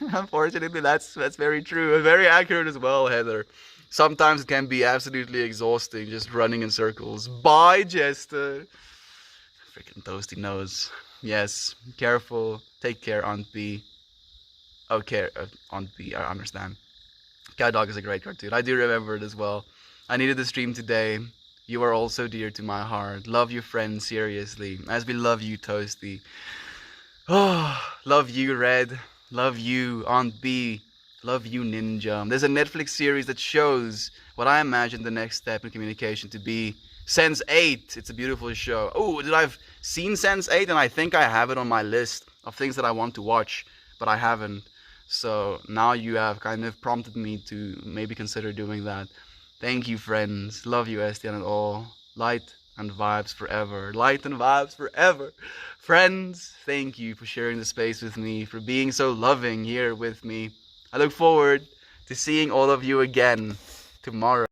[SPEAKER 1] Unfortunately, that's very true. Very accurate as well, Heather. Sometimes it can be absolutely exhausting just running in circles. Bye, Jester. Freaking Toasty nose. Yes, careful. Take care, Aunt B. Oh, care, Aunt B. I understand. Cat Dog is a great cartoon. I do remember it as well. I needed the stream today. You are also dear to my heart. Love your friends seriously, as we love you, Toasty. Oh, love you, Red. Love you, Aunt B. Love you, Ninja. There's a Netflix series that shows what I imagine the next step in communication to be. Sense 8. It's a beautiful show. Oh, did I've seen Sense 8? And I think I have it on my list of things that I want to watch, but I haven't. So now you have kind of prompted me to maybe consider doing that. Thank you, friends. Love you, Estian, and all. Light and vibes forever. Light and vibes forever. Friends, thank you for sharing the space with me, for being so loving here with me. I look forward to seeing all of you again tomorrow.